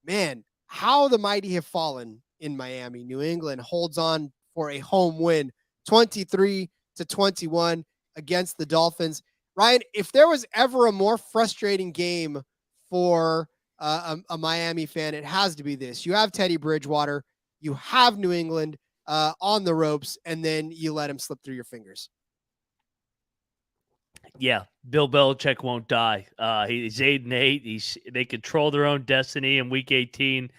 man, how the mighty have fallen in Miami. New England holds on for a home win, 23-21 against the Dolphins. Ryan, if there was ever a more frustrating game for a Miami fan, it has to be this. You have Teddy Bridgewater, you have New England on the ropes, and then you let him slip through your fingers. Yeah, Bill Belichick won't die. He's 8-8. They control their own destiny in Week 18.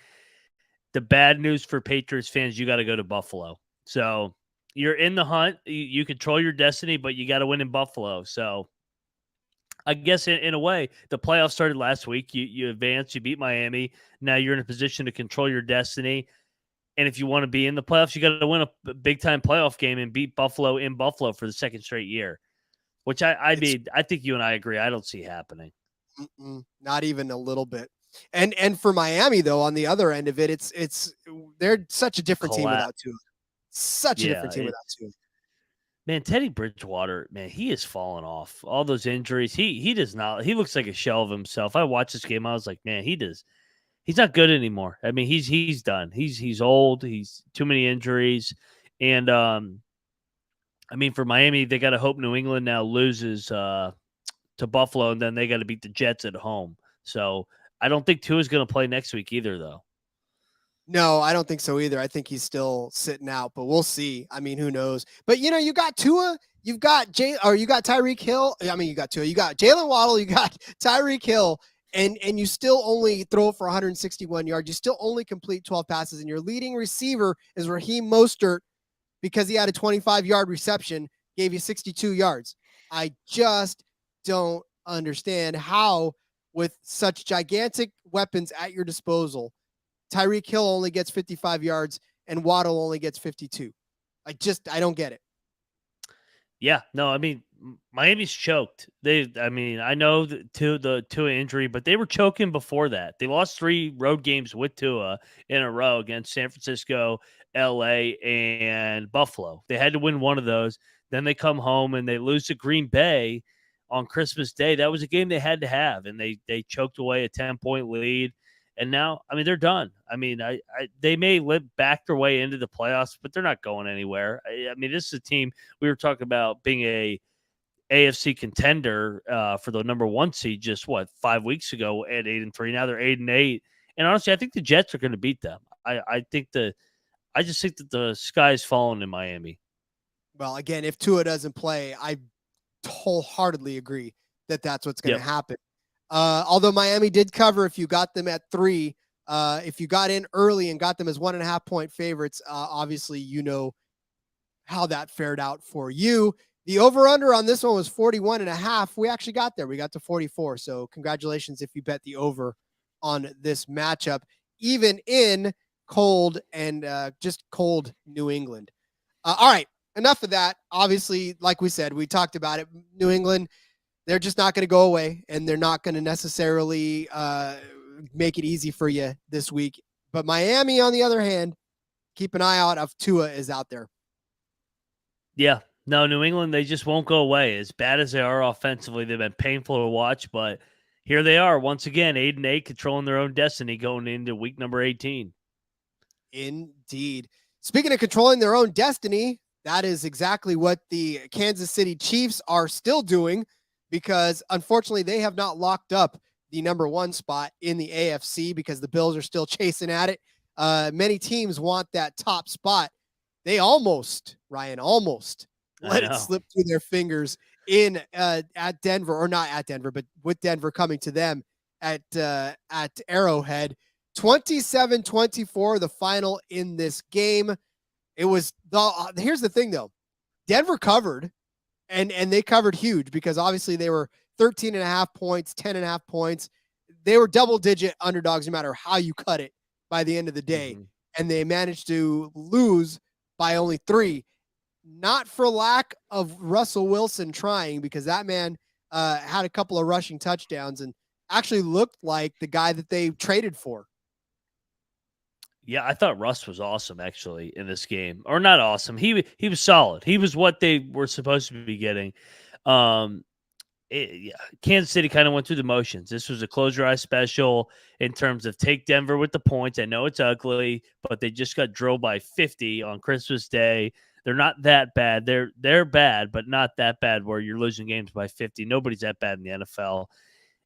The bad news for Patriots fans, you got to go to Buffalo. So you're in the hunt. You control your destiny, but you got to win in Buffalo. So I guess in a way, the playoffs started last week. You advanced, you beat Miami. Now you're in a position to control your destiny. And if you want to be in the playoffs, you got to win a big-time playoff game and beat Buffalo in Buffalo for the second straight year. Which I think you and I agree. I don't see happening. Not even a little bit. And for Miami though, on the other end of it, it's they're such a different team without Tua. Such a different team without Tua. Man, Teddy Bridgewater, man, he has fallen off. All those injuries, he does not. He looks like a shell of himself. I watched this game. I was like, man, he's not good anymore. I mean, he's done. He's old. He's too many injuries, and I mean, for Miami, they got to hope New England now loses to Buffalo, and then they got to beat the Jets at home. So I don't think Tua's going to play next week either, though. No, I don't think so either. I think he's still sitting out, but we'll see. I mean, who knows? But you got Tua, you got Tyreek Hill. I mean, you got Tua, you got Jalen Waddle, you got Tyreek Hill, and you still only throw for 161 yards. You still only complete 12 passes, and your leading receiver is Raheem Mostert, because he had a 25-yard reception, gave you 62 yards. I just don't understand how, with such gigantic weapons at your disposal, Tyreek Hill only gets 55 yards and Waddle only gets 52. I don't get it. Yeah, no, I mean, Miami's choked. I know the Tua injury, but they were choking before that. They lost 3 road games with Tua in a row against San Francisco, LA, and Buffalo. They had to win one of those. Then they come home and they lose to Green Bay on Christmas Day. That was a game they had to have, and they choked away a 10-point lead. And now, I mean, they're done. I mean, they may back their way into the playoffs, but they're not going anywhere. I mean, this is a team we were talking about being a AFC contender for the number 1 seed just 5 weeks ago at 8-3. Now they're 8-8. And honestly, I think the Jets are going to beat them. I just think that the sky's falling in Miami. Well, again, if Tua doesn't play, I wholeheartedly agree that that's what's going to happen. Although Miami did cover if you got them at 3, if you got in early and got them as 1.5 point favorites, obviously you know how that fared out for you. The over-under on this one was 41.5. We actually got there. We got to 44. So congratulations if you bet the over on this matchup, even in cold and just cold New England. All right, enough of that. Obviously, like we said, we talked about it. New England, they're just not going to go away, and they're not going to necessarily make it easy for you this week. But Miami, on the other hand, keep an eye out if Tua is out there. Yeah. No, New England, they just won't go away. As bad as they are offensively, they've been painful to watch, but here they are once again, 8-8, controlling their own destiny going into week number 18. Indeed. Speaking of controlling their own destiny, that is exactly what the Kansas City Chiefs are still doing, because unfortunately they have not locked up the number 1 spot in the AFC because the Bills are still chasing at it. Many teams want that top spot. They almost let it slip through their fingers at Denver, or not at Denver, but with Denver coming to them at Arrowhead. 27-24, the final in this game. It was here's the thing though. Denver covered and they covered huge because obviously they were 13.5 points, 10.5 points. They were double-digit underdogs no matter how you cut it by the end of the day. Mm-hmm. And they managed to lose by only 3. Not for lack of Russell Wilson trying, because that man had a couple of rushing touchdowns and actually looked like the guy that they traded for. Yeah, I thought Russ was awesome actually in this game. Or not awesome. He was solid. He was what they were supposed to be getting. Kansas City kind of went through the motions. This was a close your eyes special in terms of take Denver with the points. I know it's ugly, but they just got drilled by 50 on Christmas Day. They're not that bad. They're bad, but not that bad where you're losing games by 50. Nobody's that bad in the NFL.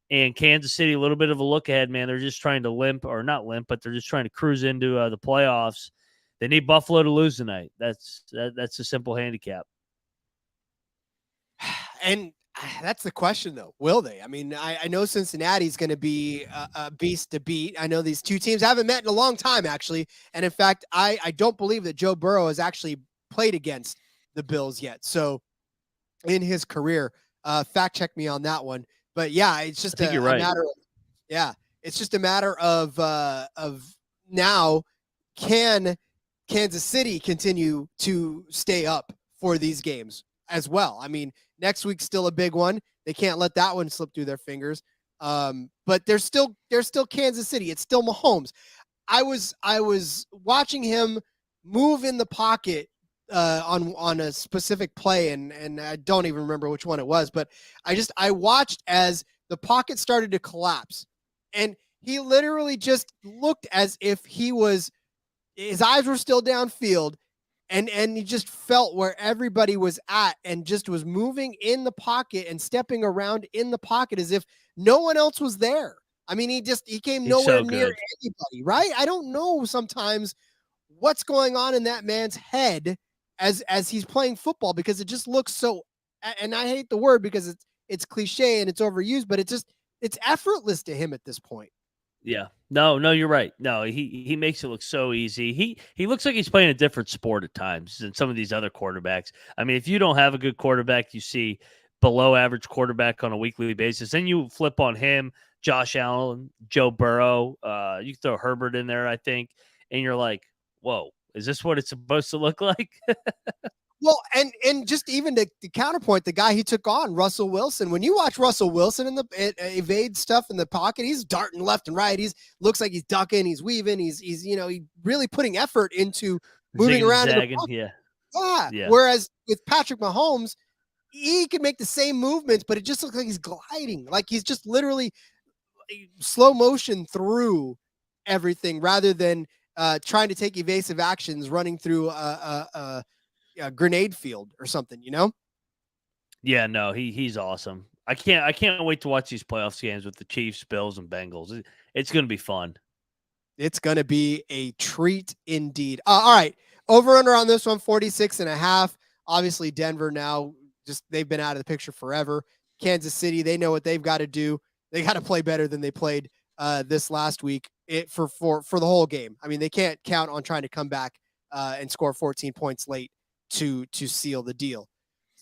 And Kansas City, a little bit of a look ahead, man. They're just trying to but they're just trying to cruise into the playoffs. They need Buffalo to lose tonight. That's a simple handicap. And that's the question, though. Will they? I mean, I know Cincinnati's going to be a beast to beat. I know these two teams haven't met in a long time, actually. And in fact, I don't believe that Joe Burrow has actually played against the Bills yet. So in his career, fact check me on that one. But yeah, it's just a matter of, it's just a matter of now, can Kansas City continue to stay up for these games as well? I mean, next week's still a big one. They can't let that one slip through their fingers. But they're still Kansas City. It's still Mahomes. I was watching him move in the pocket on a specific play, and I don't even remember which one it was, but I watched as the pocket started to collapse, and he literally just looked as if his eyes were still downfield, and he just felt where everybody was at and just was moving in the pocket and stepping around in the pocket as if no one else was there. I mean, he came nowhere near anybody, right? I don't know sometimes what's going on in that man's head as he's playing football, because it just looks so, and I hate the word because it's cliche and it's overused, but it's effortless to him at this point. Yeah. No, you're right. No, he makes it look so easy. He looks like he's playing a different sport at times than some of these other quarterbacks. I mean, if you don't have a good quarterback, you see below average quarterback on a weekly basis, then you flip on him, Josh Allen, Joe Burrow, you can throw Herbert in there, I think, and you're like, whoa, is this what it's supposed to look like? Well, and just even the counterpoint, the guy he took on, Russell Wilson. When you watch Russell Wilson in the evade stuff in the pocket, he's darting left and right. Looks like he's ducking, he's weaving, he's he really putting effort into moving around in the pocket. Yeah. Whereas with Patrick Mahomes, he can make the same movements, but it just looks like he's gliding, like he's just literally slow motion through everything rather than trying to take evasive actions running through a grenade field or something, you know? Yeah, no, he's awesome. I can't wait to watch these playoffs games with the Chiefs, Bills, and Bengals. It's going to be fun. It's going to be a treat indeed. All right. Over under on this one, 46.5. Obviously, Denver now, just they've been out of the picture forever. Kansas City, they know what they've got to do. They got to play better than they played this last week for the whole game. I mean, they can't count on trying to come back and score 14 points late to seal the deal.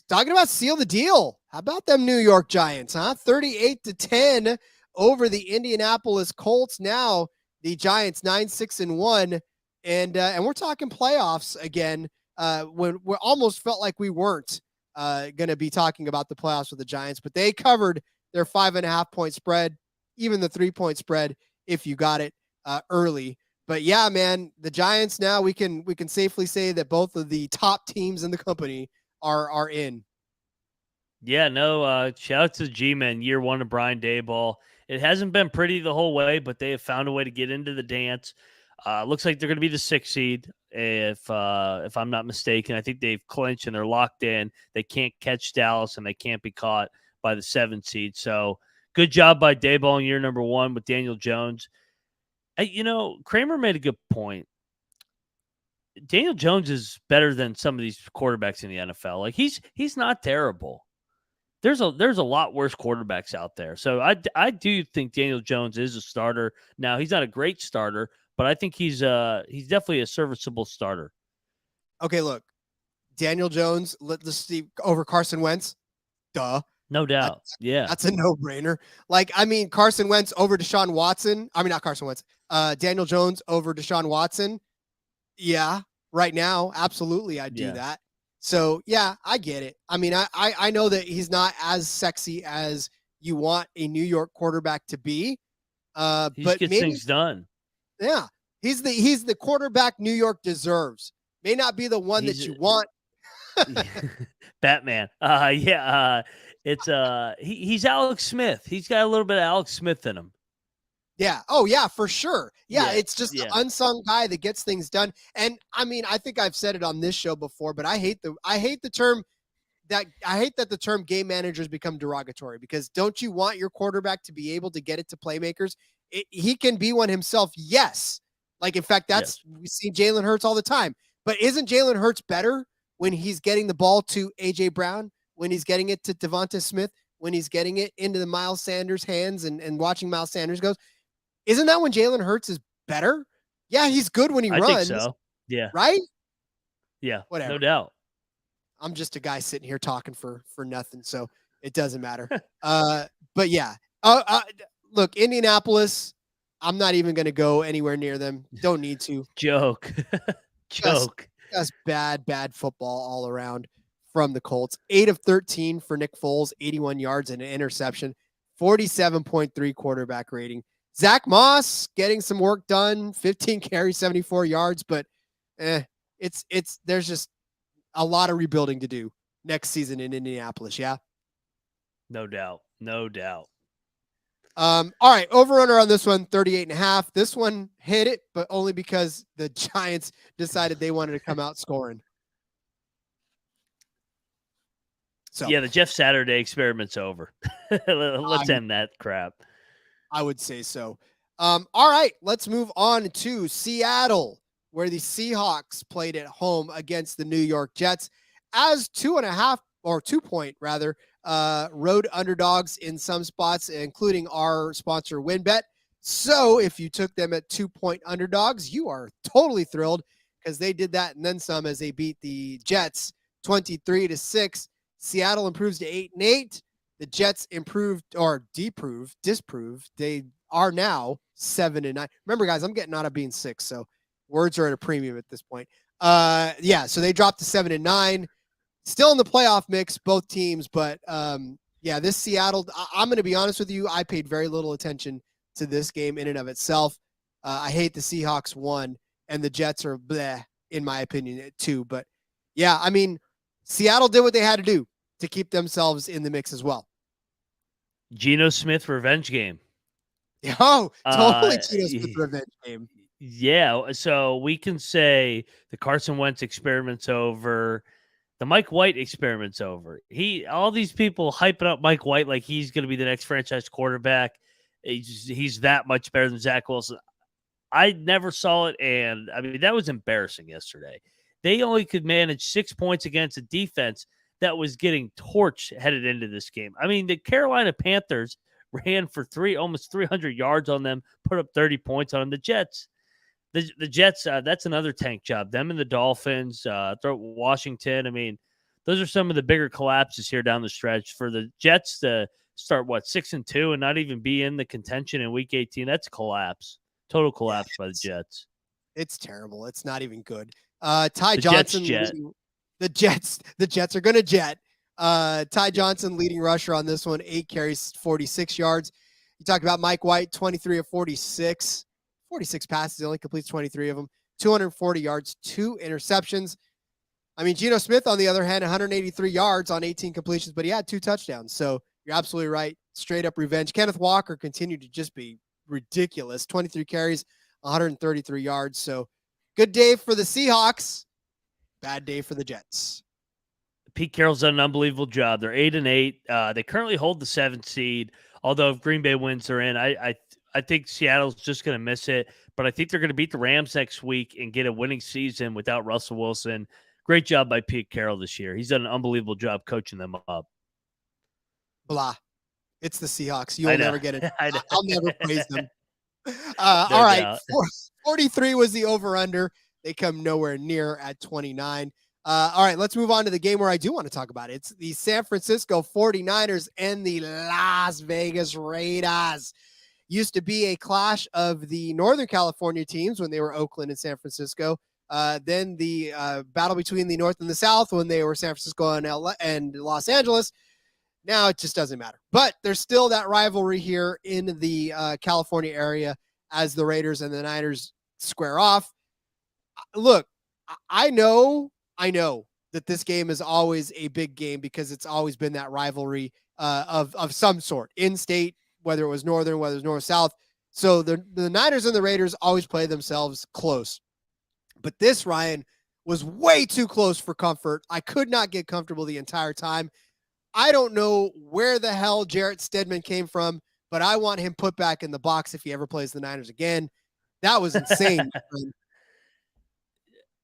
Talking about seal the deal. How about them New York Giants, huh? 38-10 over the Indianapolis Colts. Now the Giants 9-6-1, and we're talking playoffs again. When we almost felt like we weren't going to be talking about the playoffs with the Giants, but they covered their 5.5 point spread, even the 3 point spread if you got it early. But yeah, man, the Giants now we can safely say that both of the top teams in the company are in. Yeah, no, shout out to the G-Men, year one of Brian Daboll. It hasn't been pretty the whole way, but they have found a way to get into the dance. Looks like they're going to be the 6th seed, if I'm not mistaken. I think they've clinched and they're locked in. They can't catch Dallas, and they can't be caught by the 7th seed. So good job by Daboll in year number 1 with Daniel Jones. Kramer made a good point. Daniel Jones is better than some of these quarterbacks in the NFL. Like he's not terrible. There's a lot worse quarterbacks out there. So I do think Daniel Jones is a starter. Now he's not a great starter, but I think he's definitely a serviceable starter. Okay, look, Daniel Jones, let's see, over Carson Wentz. Duh. No doubt. That's a no-brainer. Like, I mean, Carson Wentz over Deshaun Watson. I mean, not Carson Wentz. Daniel Jones over Deshaun Watson. Yeah, right now, absolutely, I'd do that. So, yeah, I get it. I mean, I know that he's not as sexy as you want a New York quarterback to be. He but gets maybe things done. Yeah, he's the quarterback New York deserves. May not be the one that you want. Batman. It's he's Alex Smith. He's got a little bit of Alex Smith in him. Yeah. Oh, yeah, for sure. Yeah, it's just the the unsung guy that gets things done. And I mean, I think I've said it on this show before, but I hate the term that the term game managers become derogatory, because don't you want your quarterback to be able to get it to playmakers? He can be one himself. Yes. Like, in fact, we see Jalen Hurts all the time, but isn't Jalen Hurts better when he's getting the ball to AJ Brown, when he's getting it to Devonta Smith, when he's getting it into the Miles Sanders hands and watching Miles Sanders goes? Isn't that when Jalen Hurts is better? Yeah, he's good when he runs. I think so. Yeah. Right? Yeah. Whatever. No doubt. I'm just a guy sitting here talking for nothing, so it doesn't matter. But yeah. Look, Indianapolis, I'm not even going to go anywhere near them. Don't need to. Joke. Just bad football all around from the Colts. 8 of 13 for Nick Foles, 81 yards and an interception, 47.3 quarterback rating. Zach Moss getting some work done, 15 carries, 74 yards, but there's just a lot of rebuilding to do next season in Indianapolis. Yeah. No doubt. All right. Over under on this one, 38.5. This one hit it, but only because the Giants decided they wanted to come out scoring. So yeah, the Jeff Saturday experiment's over. Let's end that crap. I would say so. All right, let's move on to Seattle, where the Seahawks played at home against the New York Jets as 2.5 or 2 point rather road underdogs in some spots, including our sponsor WinBet. So if you took them at 2 point underdogs, you are totally thrilled, because they did that and then some as they beat the Jets 23-6. Seattle improves to 8-8. The Jets disproved. They are now 7-9. Remember, guys, I'm getting out of being 6, so words are at a premium at this point. So they dropped to 7-9. Still in the playoff mix, both teams, but this Seattle, I'm going to be honest with you, I paid very little attention to this game in and of itself. I hate the Seahawks won, and the Jets are bleh, in my opinion, too. But yeah, I mean, Seattle did what they had to do to keep themselves in the mix as well. Geno Smith revenge game. Oh, totally. Uh, Geno Smith revenge game. Yeah, so we can say the Carson Wentz experiment's over. The Mike White experiment's over. All these people hyping up Mike White like he's going to be the next franchise quarterback. He's that much better than Zach Wilson. I never saw it, and I mean that was embarrassing yesterday. They only could manage 6 points against a defense that was getting torched headed into this game. I mean, the Carolina Panthers ran for almost 300 yards on them, put up 30 points on them. The Jets, that's another tank job. Them and the Dolphins, Washington. I mean, those are some of the bigger collapses here down the stretch. For the Jets to start 6-2 and not even be in the contention in Week 18, that's a collapse. Total collapse by the Jets. It's terrible. It's not even good. Ty Johnson. The Jets are going to jet. Ty Johnson leading rusher on this one, 8 carries, 46 yards. You talk about Mike White, 23 of 46. 46 passes, he only completes 23 of them, 240 yards, 2 interceptions. I mean, Geno Smith, on the other hand, 183 yards on 18 completions, but he had 2 touchdowns. So you're absolutely right. Straight up revenge. Kenneth Walker continued to just be ridiculous. 23 carries, 133 yards. So good day for the Seahawks. Bad day for the Jets. Pete Carroll's done an unbelievable job. They're 8-8. They currently hold the 7th seed. Although if Green Bay wins, they're in. I think Seattle's just going to miss it, but I think they're going to beat the Rams next week and get a winning season without Russell Wilson. Great job by Pete Carroll this year. He's done an unbelievable job coaching them up. Blah. It's the Seahawks. You'll never get it. I'll never praise them. All right. 43 was the over-under. They come nowhere near at 29. All right, let's move on to the game where I do want to talk about it. It's the San Francisco 49ers and the Las Vegas Raiders. Used to be a clash of the Northern California teams when they were Oakland and San Francisco. Then the battle between the North and the South when they were San Francisco and Los Angeles. Now it just doesn't matter. But there's still that rivalry here in the California area as the Raiders and the Niners square off. Look, I know that this game is always a big game because it's always been that rivalry of some sort, in-state, whether it was Northern, whether it was North-South. So the Niners and the Raiders always play themselves close. But this, Ryan, was way too close for comfort. I could not get comfortable the entire time. I don't know where the hell Jarrett Stidham came from, but I want him put back in the box if he ever plays the Niners again. That was insane.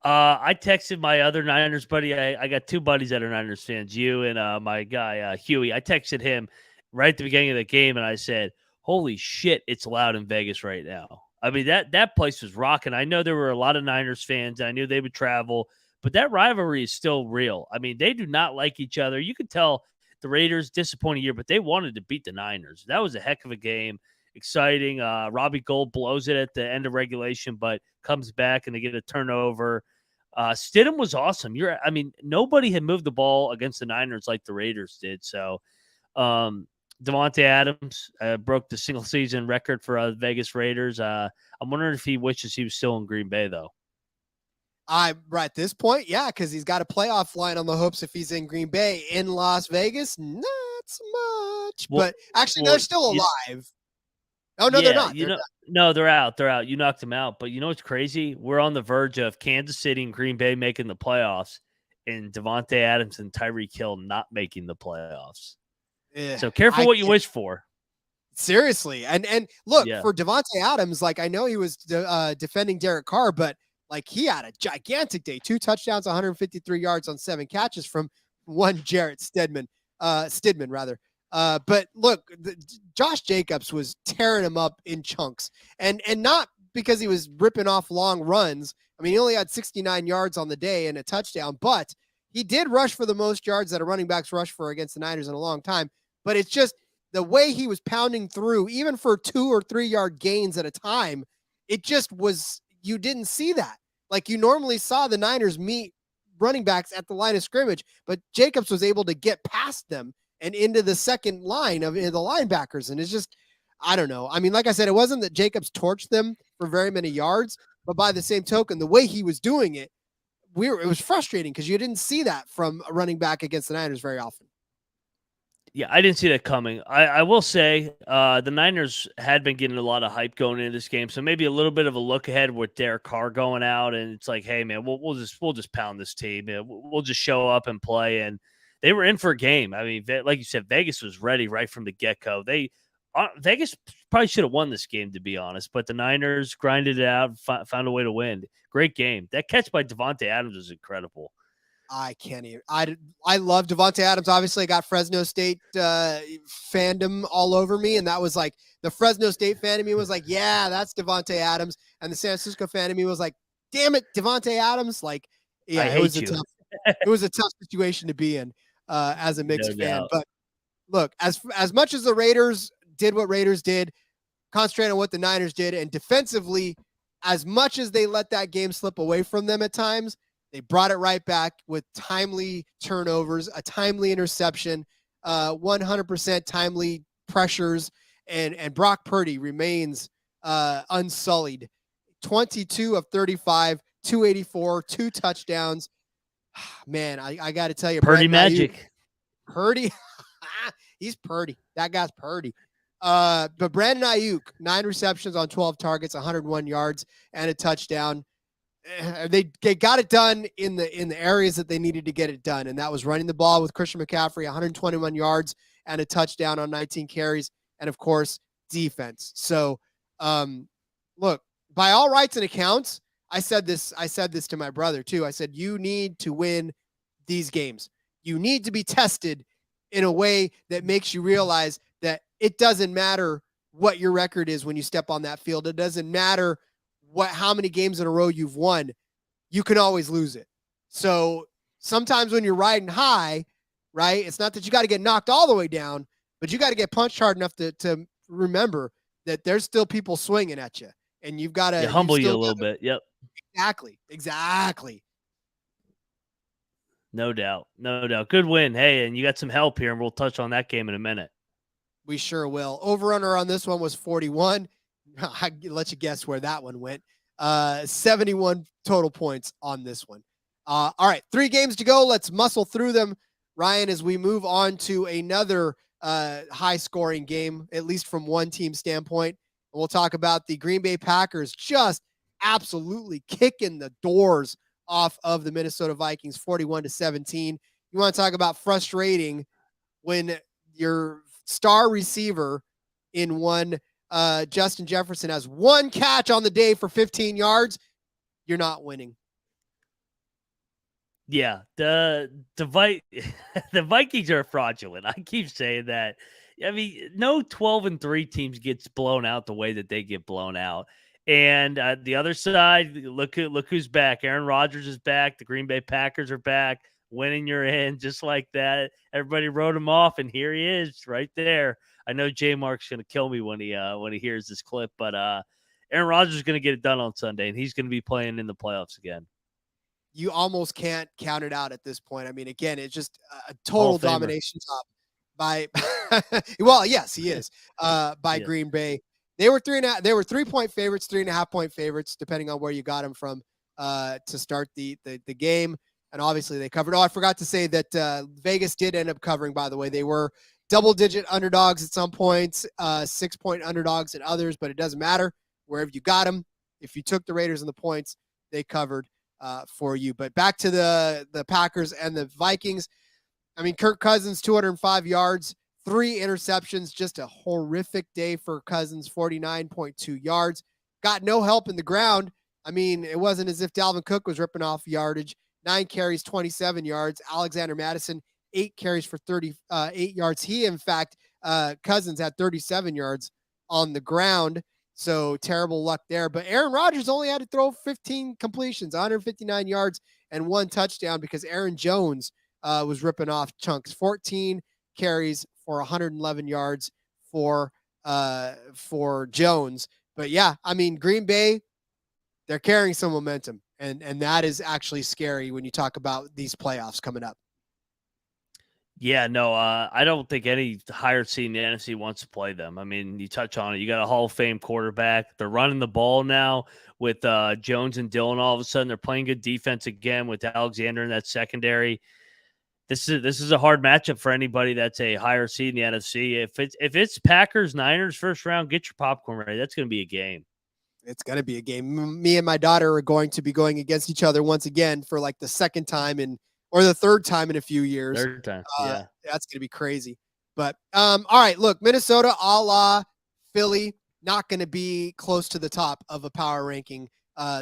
I texted my other Niners buddy. I got 2 buddies that are Niners fans, you and my guy, Huey. I texted him right at the beginning of the game, and I said, holy shit, it's loud in Vegas right now. I mean, that place was rocking. I know there were a lot of Niners fans. I knew they would travel, but that rivalry is still real. I mean, they do not like each other. You could tell the Raiders, disappointing year, but they wanted to beat the Niners. That was a heck of a game. Exciting. Robbie Gould blows it at the end of regulation, but comes back and they get a turnover. Stidham was awesome. Nobody had moved the ball against the Niners like the Raiders did. So, Davante Adams broke the single season record for Vegas Raiders. I'm wondering if he wishes he was still in Green Bay, though. Right at this point, yeah, because he's got a playoff line on the hooks if he's in Green Bay. In Las Vegas, not so much. But actually, they're still alive. They're not. No, they're out. They're out. You knocked them out. But you know what's crazy? We're on the verge of Kansas City and Green Bay making the playoffs, and Davante Adams and Tyreek Hill not making the playoffs. Yeah, so careful what you wish for. Seriously. And look, for Davante Adams, I know he was defending Derek Carr, but he had a gigantic day. 2 touchdowns, 153 yards on 7 catches from one Jarrett Stidham. But look, Josh Jacobs was tearing him up in chunks, and not because he was ripping off long runs. I mean, he only had 69 yards on the day and a touchdown, but he did rush for the most yards that a running back's rush for against the Niners in a long time. But it's just the way he was pounding through, even for 2 or 3 yard gains at a time. It just was, you didn't see that. You normally saw the Niners meet running backs at the line of scrimmage, but Jacobs was able to get past them and into the second line of the linebackers. And it's just, I don't know. I mean, like I said, it wasn't that Jacobs torched them for very many yards, but by the same token, the way he was doing it, it was frustrating because you didn't see that from a running back against the Niners very often. Yeah, I didn't see that coming. I will say the Niners had been getting a lot of hype going into this game, so maybe a little bit of a look ahead with Derek Carr going out, and it's like, hey man, we'll just pound this team. We'll just show up and play, and they were in for a game. I mean, like you said, Vegas was ready right from the get go. Vegas probably should have won this game, to be honest, but the Niners grinded it out, found a way to win. Great game. That catch by Devontae Adams was incredible. I can't even. I love Devontae Adams. Obviously, I got Fresno State fandom all over me, and that was like the Fresno State fan of me was like, "Yeah, that's Devontae Adams," and the San Francisco fan of me was like, "Damn it, Devontae Adams!" Like, yeah, it was a tough situation to be in as a mixed fan. But look, as much as the Raiders did what Raiders did, concentrate on what the Niners did, and defensively, as much as they let that game slip away from them at times. They brought it right back with timely turnovers, a timely interception, 100% timely pressures, and Brock Purdy remains unsullied. 22 of 35, 284, 2 touchdowns. Man, I got to tell you, Purdy magic. Purdy, he's Purdy. That guy's Purdy. But Brandon Ayuk, 9 receptions on 12 targets, 101 yards, and a touchdown. They got it done in the areas that they needed to get it done, and that was running the ball with Christian McCaffrey, 121 yards and a touchdown on 19 carries, and of course defense. So, look, by all rights and accounts, I said this to my brother too. I said you need to win these games. You need to be tested in a way that makes you realize that it doesn't matter what your record is when you step on that field. It doesn't matter how many games in a row you've won, you can always lose it. So sometimes when you're riding high, right, it's not that you got to get knocked all the way down, but you got to get punched hard enough to remember that there's still people swinging at you, and you've got to humble you a little bit. Yep. Exactly. No doubt. Good win. Hey, and you got some help here, and we'll touch on that game in a minute. We sure will. Over-under on this one was 41. I'll let you guess where that one went. 71 total points on this one. All right, 3 games to go. Let's muscle through them, Ryan, as we move on to another high-scoring game, at least from one team standpoint. We'll talk about the Green Bay Packers just absolutely kicking the doors off of the Minnesota Vikings, 41-17. You want to talk about frustrating when your star receiver in one Justin Jefferson has 1 catch on the day for 15 yards. You're not winning. Yeah, the Vikings are fraudulent. I keep saying that. I mean, no 12-3 teams gets blown out the way that they get blown out. And the other side, look who's back. Aaron Rodgers is back. The Green Bay Packers are back. Winning your end just like that. Everybody wrote him off, and here he is right there. I know J Mark's going to kill me when he hears this clip, but Aaron Rodgers is going to get it done on Sunday, and he's going to be playing in the playoffs again. You almost can't count it out at this point. I mean, again, it's just a total domination job by well, yes, he is by Green Bay. They were 3-point favorites, 3.5-point favorites, depending on where you got them from to start the game. And obviously they covered. Oh, I forgot to say that Vegas did end up covering, by the way. They were double-digit underdogs at some points, 6-point underdogs at others, but it doesn't matter. Wherever you got them, if you took the Raiders and the points, they covered for you. But back to the Packers and the Vikings. I mean, Kirk Cousins, 205 yards, 3 interceptions, just a horrific day for Cousins, 49.2 yards. Got no help in the ground. I mean, it wasn't as if Dalvin Cook was ripping off yardage. 9 carries, 27 yards. Alexander Mattison, 8 carries for 38 yards. He, in fact, Cousins had 37 yards on the ground. So terrible luck there. But Aaron Rodgers only had to throw 15 completions, 159 yards, and 1 touchdown because Aaron Jones was ripping off chunks. 14 carries for 111 yards for Jones. But yeah, I mean, Green Bay, they're carrying some momentum. And that is actually scary when you talk about these playoffs coming up. Yeah, no, I don't think any higher seed in the NFC wants to play them. I mean, you touch on it. You got a Hall of Fame quarterback. They're running the ball now with Jones and Dillon. All of a sudden, they're playing good defense again with Alexander in that secondary. this is a hard matchup for anybody that's a higher seed in the NFC. If it's Packers Niners first round, get your popcorn ready. That's going to be a game. It's going to be a game. Me and my daughter are going to be going against each other once again for like the second time or the third time in a few years. Third time, yeah. That's going to be crazy. But all right, look, Minnesota, a la Philly, not going to be close to the top of a power ranking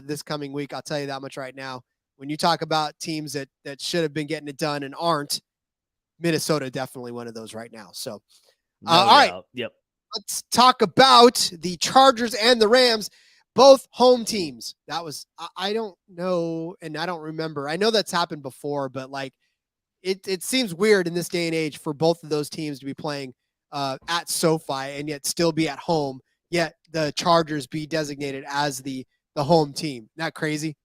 this coming week. I'll tell you that much right now. When you talk about teams that should have been getting it done and aren't, Minnesota definitely one of those right now. So, all right. Yep. Let's talk about the Chargers and the Rams, both home teams. That was, I don't know, and I don't remember. I know that's happened before, but like it seems weird in this day and age for both of those teams to be playing at SoFi and yet still be at home, yet the Chargers be designated as the home team. Isn't that crazy?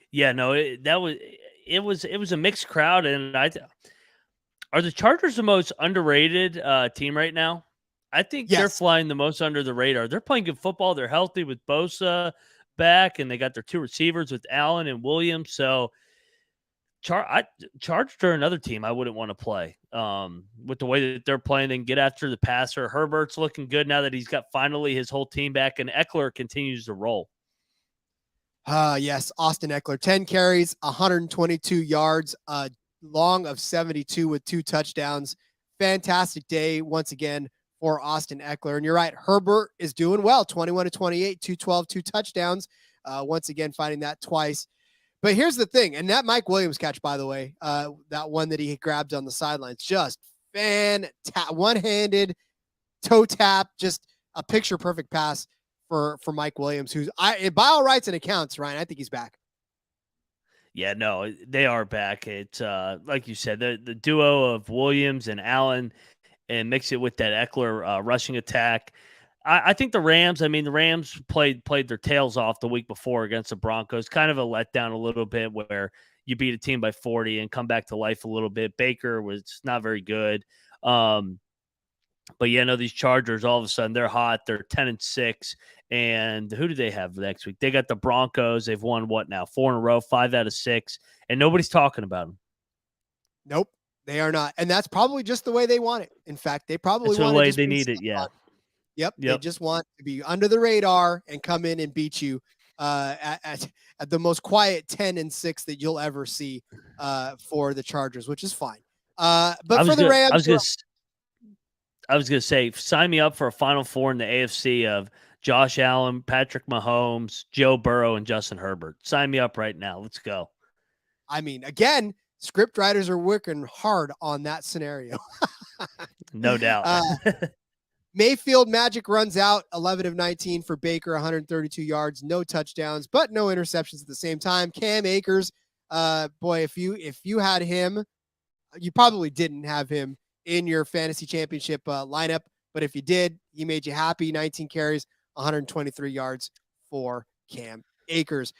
Yeah, no, it was a mixed crowd, and are the Chargers the most underrated team right now? I think they're Yes. flying the most under the radar. They're playing good football. They're healthy with Bosa back, and they got their two receivers with Allen and Williams. So, Chargers are another team I wouldn't want to play. With the way that they're playing and get after the passer. Herbert's looking good now that he's got finally his whole team back, and Eckler continues to roll. Yes, Austin Eckler, 10 carries, 122 yards, long of 72 with 2 touchdowns. Fantastic day once again for Austin Eckler. And you're right, Herbert is doing well, 21-28, 212, 2 touchdowns. Once again, finding that twice. But here's the thing, and that Mike Williams catch, by the way, that one that he grabbed on the sidelines, just one-handed toe tap, just a picture-perfect pass for Mike Williams, who's by all rights and accounts, Ryan, I think he's back. Yeah, no, they are back. It's like you said, the duo of Williams and Allen, and mix it with that Eckler rushing attack. I think the Rams played their tails off the week before against the Broncos. Kind of a letdown a little bit where you beat a team by 40 and come back to life a little bit. Baker was not very good. But yeah, no, these Chargers, all of a sudden, they're hot. They're 10-6. And who do they have next week? They got the Broncos. They've won what now? 4 in a row, 5 out of 6. And nobody's talking about them. Nope, they are not. And that's probably just the way they want it. In fact, they probably want the way they need it. Yeah. Yep. They just want to be under the radar and come in and beat you at the most quiet 10-6 that you'll ever see for the Chargers, which is fine. But for the Rams, I was going to say, sign me up for a Final Four in the AFC of Josh Allen, Patrick Mahomes, Joe Burrow, and Justin Herbert. Sign me up right now. Let's go. I mean, again, script writers are working hard on that scenario. No doubt. Mayfield Magic runs out 11 of 19 for Baker, 132 yards, no touchdowns, but no interceptions at the same time. Cam Akers, boy, if you had him, you probably didn't have him in your fantasy championship lineup, but if you did, he made you happy. 19 carries, 123 yards for Cam Akers.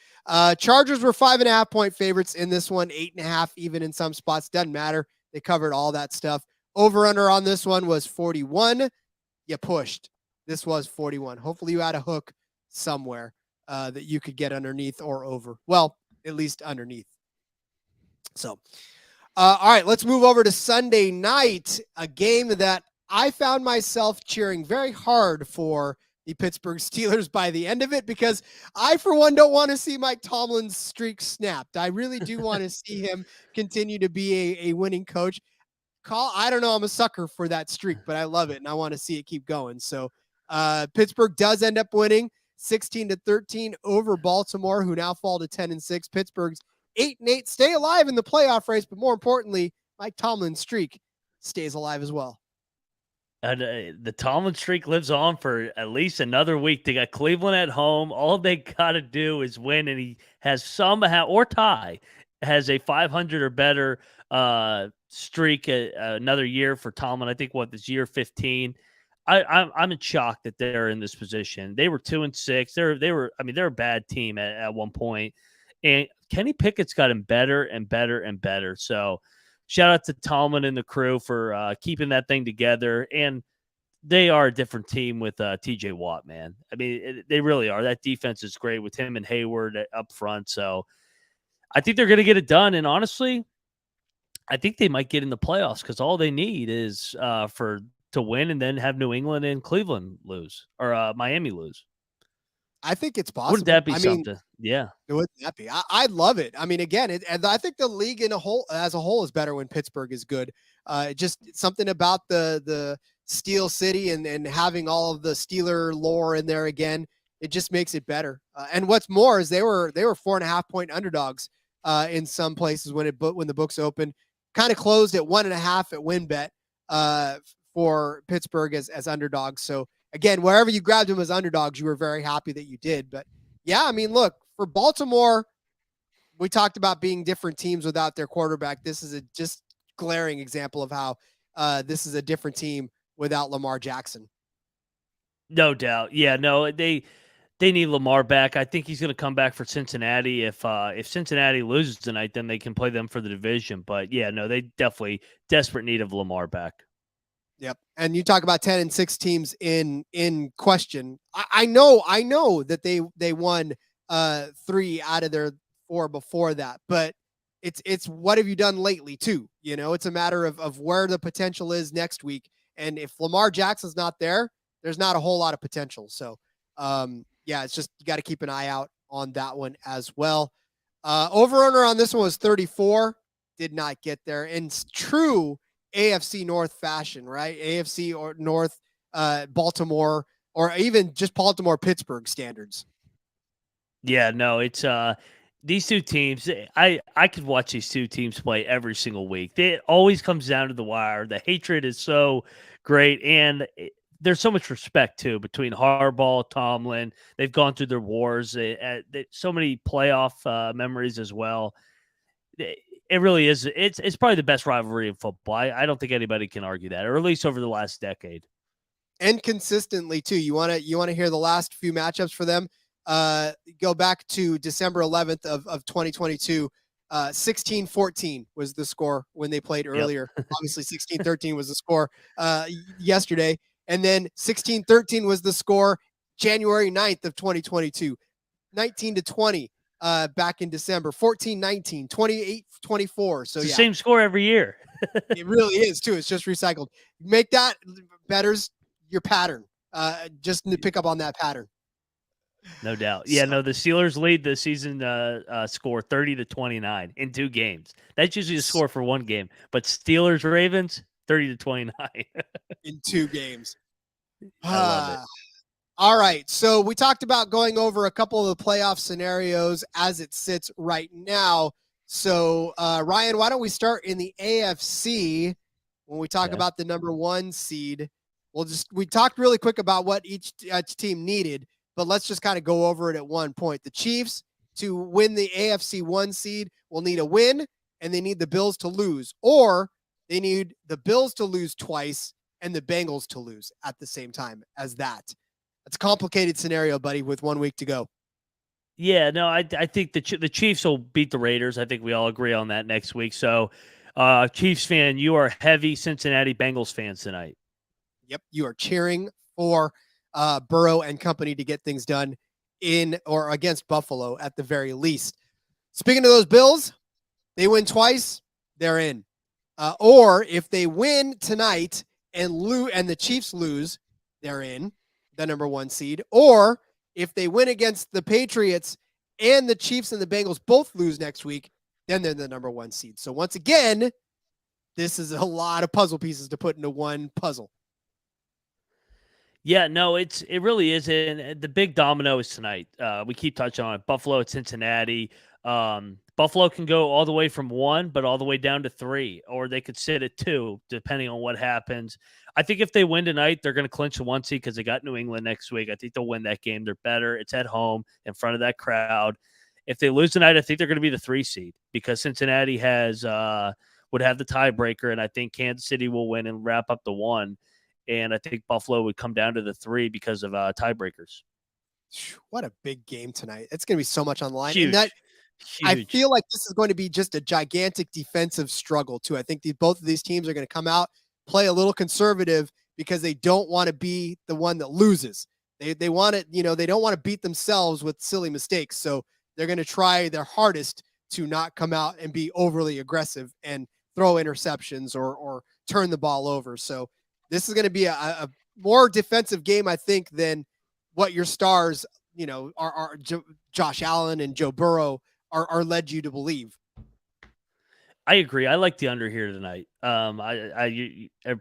Chargers were 5.5 point favorites in this one, 8.5 even in some spots. Doesn't matter. They covered all that stuff. Over under on this one was 41. You pushed. This was 41. Hopefully you had a hook somewhere that you could get underneath or over. Well, at least underneath. So, all right, let's move over to Sunday night, a game that I found myself cheering very hard for the Pittsburgh Steelers by the end of it, because I, for one, don't want to see Mike Tomlin's streak snapped. I really do want to see him continue to be a winning coach. I don't know, I'm a sucker for that streak, but I love it, and I want to see it keep going. So Pittsburgh does end up winning 16-13 over Baltimore, who now fall to 10-6. Pittsburgh's 8-8 stay alive in the playoff race, but more importantly, Mike Tomlin's streak stays alive as well. And the Tomlin streak lives on for at least another week. They got Cleveland at home. All they got to do is win, and he has somehow, or tie, has a 500 or better streak another year for Tomlin. I think this year 15. I'm in shock that they're in this position. They were 2-6. They're a bad team at one point, and Kenny Pickett's gotten better and better and better. So shout out to Tomlin and the crew for keeping that thing together. And they are a different team with TJ Watt, man. I mean, they really are. That defense is great with him and Hayward up front. So I think they're going to get it done. And honestly, I think they might get in the playoffs because all they need is to win and then have New England and Cleveland lose or Miami lose. I think it's Wouldn't possible. that be I mean, something? Yeah. wouldn't that be? I'd love it. I mean, again, and I think the league as a whole is better when Pittsburgh is good. Just something about the Steel City and having all of the Steeler lore in there again. It just makes it better. And what's more is they were 4.5-point underdogs in some places when the books opened. Kind of closed at 1.5 at WinBet for Pittsburgh as underdogs. So again, wherever you grabbed them as underdogs, you were very happy that you did. But yeah, I mean, look, for Baltimore, we talked about being different teams without their quarterback. This is a just glaring example of how this is a different team without Lamar Jackson. No doubt. Yeah, no, they need Lamar back. I think he's going to come back for Cincinnati. If Cincinnati loses tonight, then they can play them for the division. But yeah, no, they definitely desperate need of Lamar back. Yep. And you talk about 10-6 teams in question. I know that they won 3 out of their 4 before that, but it's what have you done lately too? You know, it's a matter of where the potential is next week. And if Lamar Jackson's not there, there's not a whole lot of potential. So yeah, it's just you got to keep an eye out on that one as well. Over-under on this one was 34. Did not get there. In true AFC North fashion, right? AFC or North, Baltimore, or even just Baltimore-Pittsburgh standards. Yeah, no, it's these two teams. I could watch these two teams play every single week. It always comes down to the wire. The hatred is so great, and there's so much respect too between Harbaugh, Tomlin. They've gone through their wars. So many playoff memories as well. It really is. It's probably the best rivalry in football. I don't think anybody can argue that, or at least over the last decade. And consistently too. You want to hear the last few matchups for them? Go back to December 11th of 2022. 16-14 was the score when they played earlier. Yep. Obviously 16-13 was the score yesterday. And then 16-13 was the score January 9th of 2022. 19-20 back in December. 14-19, 28-24. So it's the yeah, same score every year. It really is too. It's just recycled. Make that betters your pattern. Just to pick up on that pattern. No doubt. Yeah, no, the Steelers lead the season score 30-29 in 2 games. That's usually a score for 1 game. But Steelers Ravens 30-29 in 2 games. I love it. All right. So we talked about going over a couple of the playoff scenarios as it sits right now. So Ryan, why don't we start in the AFC when we talk about the number 1 seed? We talked really quick about what each team needed, but let's just kind of go over it at one point. The Chiefs, to win the AFC 1 seed, will need a win, and they need the Bills to lose, or they need the Bills to lose twice and the Bengals to lose at the same time as that. It's a complicated scenario, buddy, with 1 week to go. Yeah, no, I think the Chiefs will beat the Raiders. I think we all agree on that next week. So, Chiefs fan, you are heavy Cincinnati Bengals fans tonight. Yep, you are cheering for Burrow and company to get things done in or against Buffalo at the very least. Speaking of those Bills, they win twice, they're in. Or if they win tonight and the Chiefs lose, they're in, the number 1 seed. Or if they win against the Patriots and the Chiefs and the Bengals both lose next week, then they're the number 1 seed. So once again, this is a lot of puzzle pieces to put into one puzzle. Yeah, no, it really is. And the big domino is tonight. We keep touching on it. Buffalo at Cincinnati. Buffalo can go all the way from 1, but all the way down to 3, or they could sit at 2, depending on what happens. I think if they win tonight, they're going to clinch the 1 seed because they got New England next week. I think they'll win that game. They're better. It's at home in front of that crowd. If they lose tonight, I think they're going to be the 3 seed because Cincinnati would have the tiebreaker, and I think Kansas City will win and wrap up the 1. And I think Buffalo would come down to the 3 because of tiebreakers. What a big game tonight. It's going to be so much on the line. Huge. And Huge. I feel like this is going to be just a gigantic defensive struggle, too. I think both of these teams are going to come out, play a little conservative because they don't want to be the one that loses. They want it, they don't want to beat themselves with silly mistakes. So they're going to try their hardest to not come out and be overly aggressive and throw interceptions or turn the ball over. So this is going to be a more defensive game, I think, than what your stars, are Josh Allen and Joe Burrow are led you to believe. I agree. I like the under here tonight.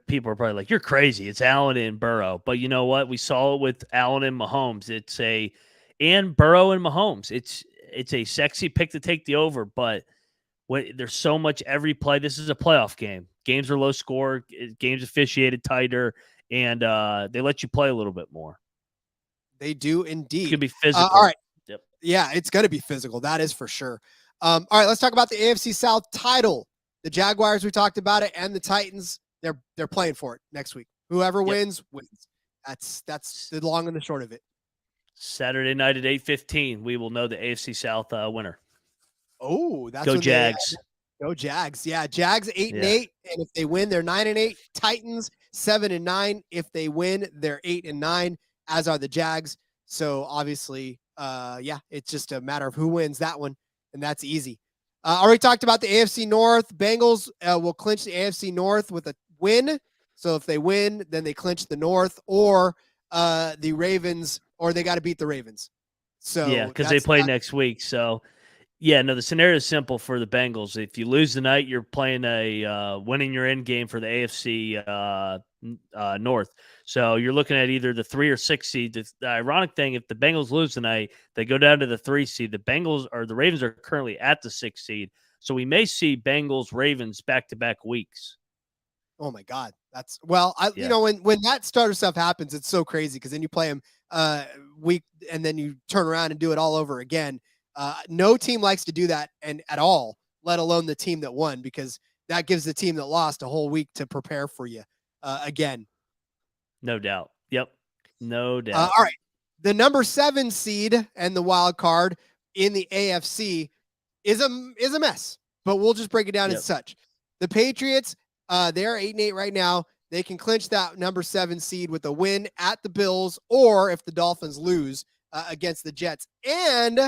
People are probably like, "You're crazy." It's Allen and Burrow, but you know what? We saw it with Allen and Mahomes. And Burrow and Mahomes. It's a sexy pick to take the over, but there's so much every play. This is a playoff game. Games are low score. Games officiated tighter, and they let you play a little bit more. They do indeed. It's gonna be physical. All right. Yep. Yeah, it's going to be physical. That is for sure. All right, let's talk about the AFC South title. The Jaguars, we talked about it, and the Titans, they're playing for it next week. Whoever wins. That's the long and the short of it. Saturday night at 8:15, we will know the AFC South winner. Oh, that's go Jags. Go Jags. Yeah, Jags 8-8, and if they win, they're 9-8. Titans 7-9. If they win, they're 8-9, as are the Jags. So obviously, it's just a matter of who wins that one. And that's easy. Already talked about the AFC North. Bengals will clinch the AFC North with a win. So if they win, then they clinch the North, or the Ravens, or they got to beat the Ravens. So yeah, because they play next week. So the scenario is simple for the Bengals. If you lose tonight, you're playing a winning your end game for the AFC North. So you're looking at either the 3 or 6 seed. The ironic thing, if the Bengals lose tonight, they go down to the 3 seed. The Ravens are currently at the 6 seed. So we may see Bengals Ravens back-to-back weeks. Oh my God. When that starter stuff happens, it's so crazy, because then you play them week and then you turn around and do it all over again. No team likes to do that at all, let alone the team that won, because that gives the team that lost a whole week to prepare for you again. No doubt. Yep. No doubt. All right. The number 7 seed and the wild card in the AFC is a mess, but we'll just break it down as such. The Patriots, they're 8-8 right now. They can clinch that number 7 seed with a win at the Bills, or if the Dolphins lose against the Jets, and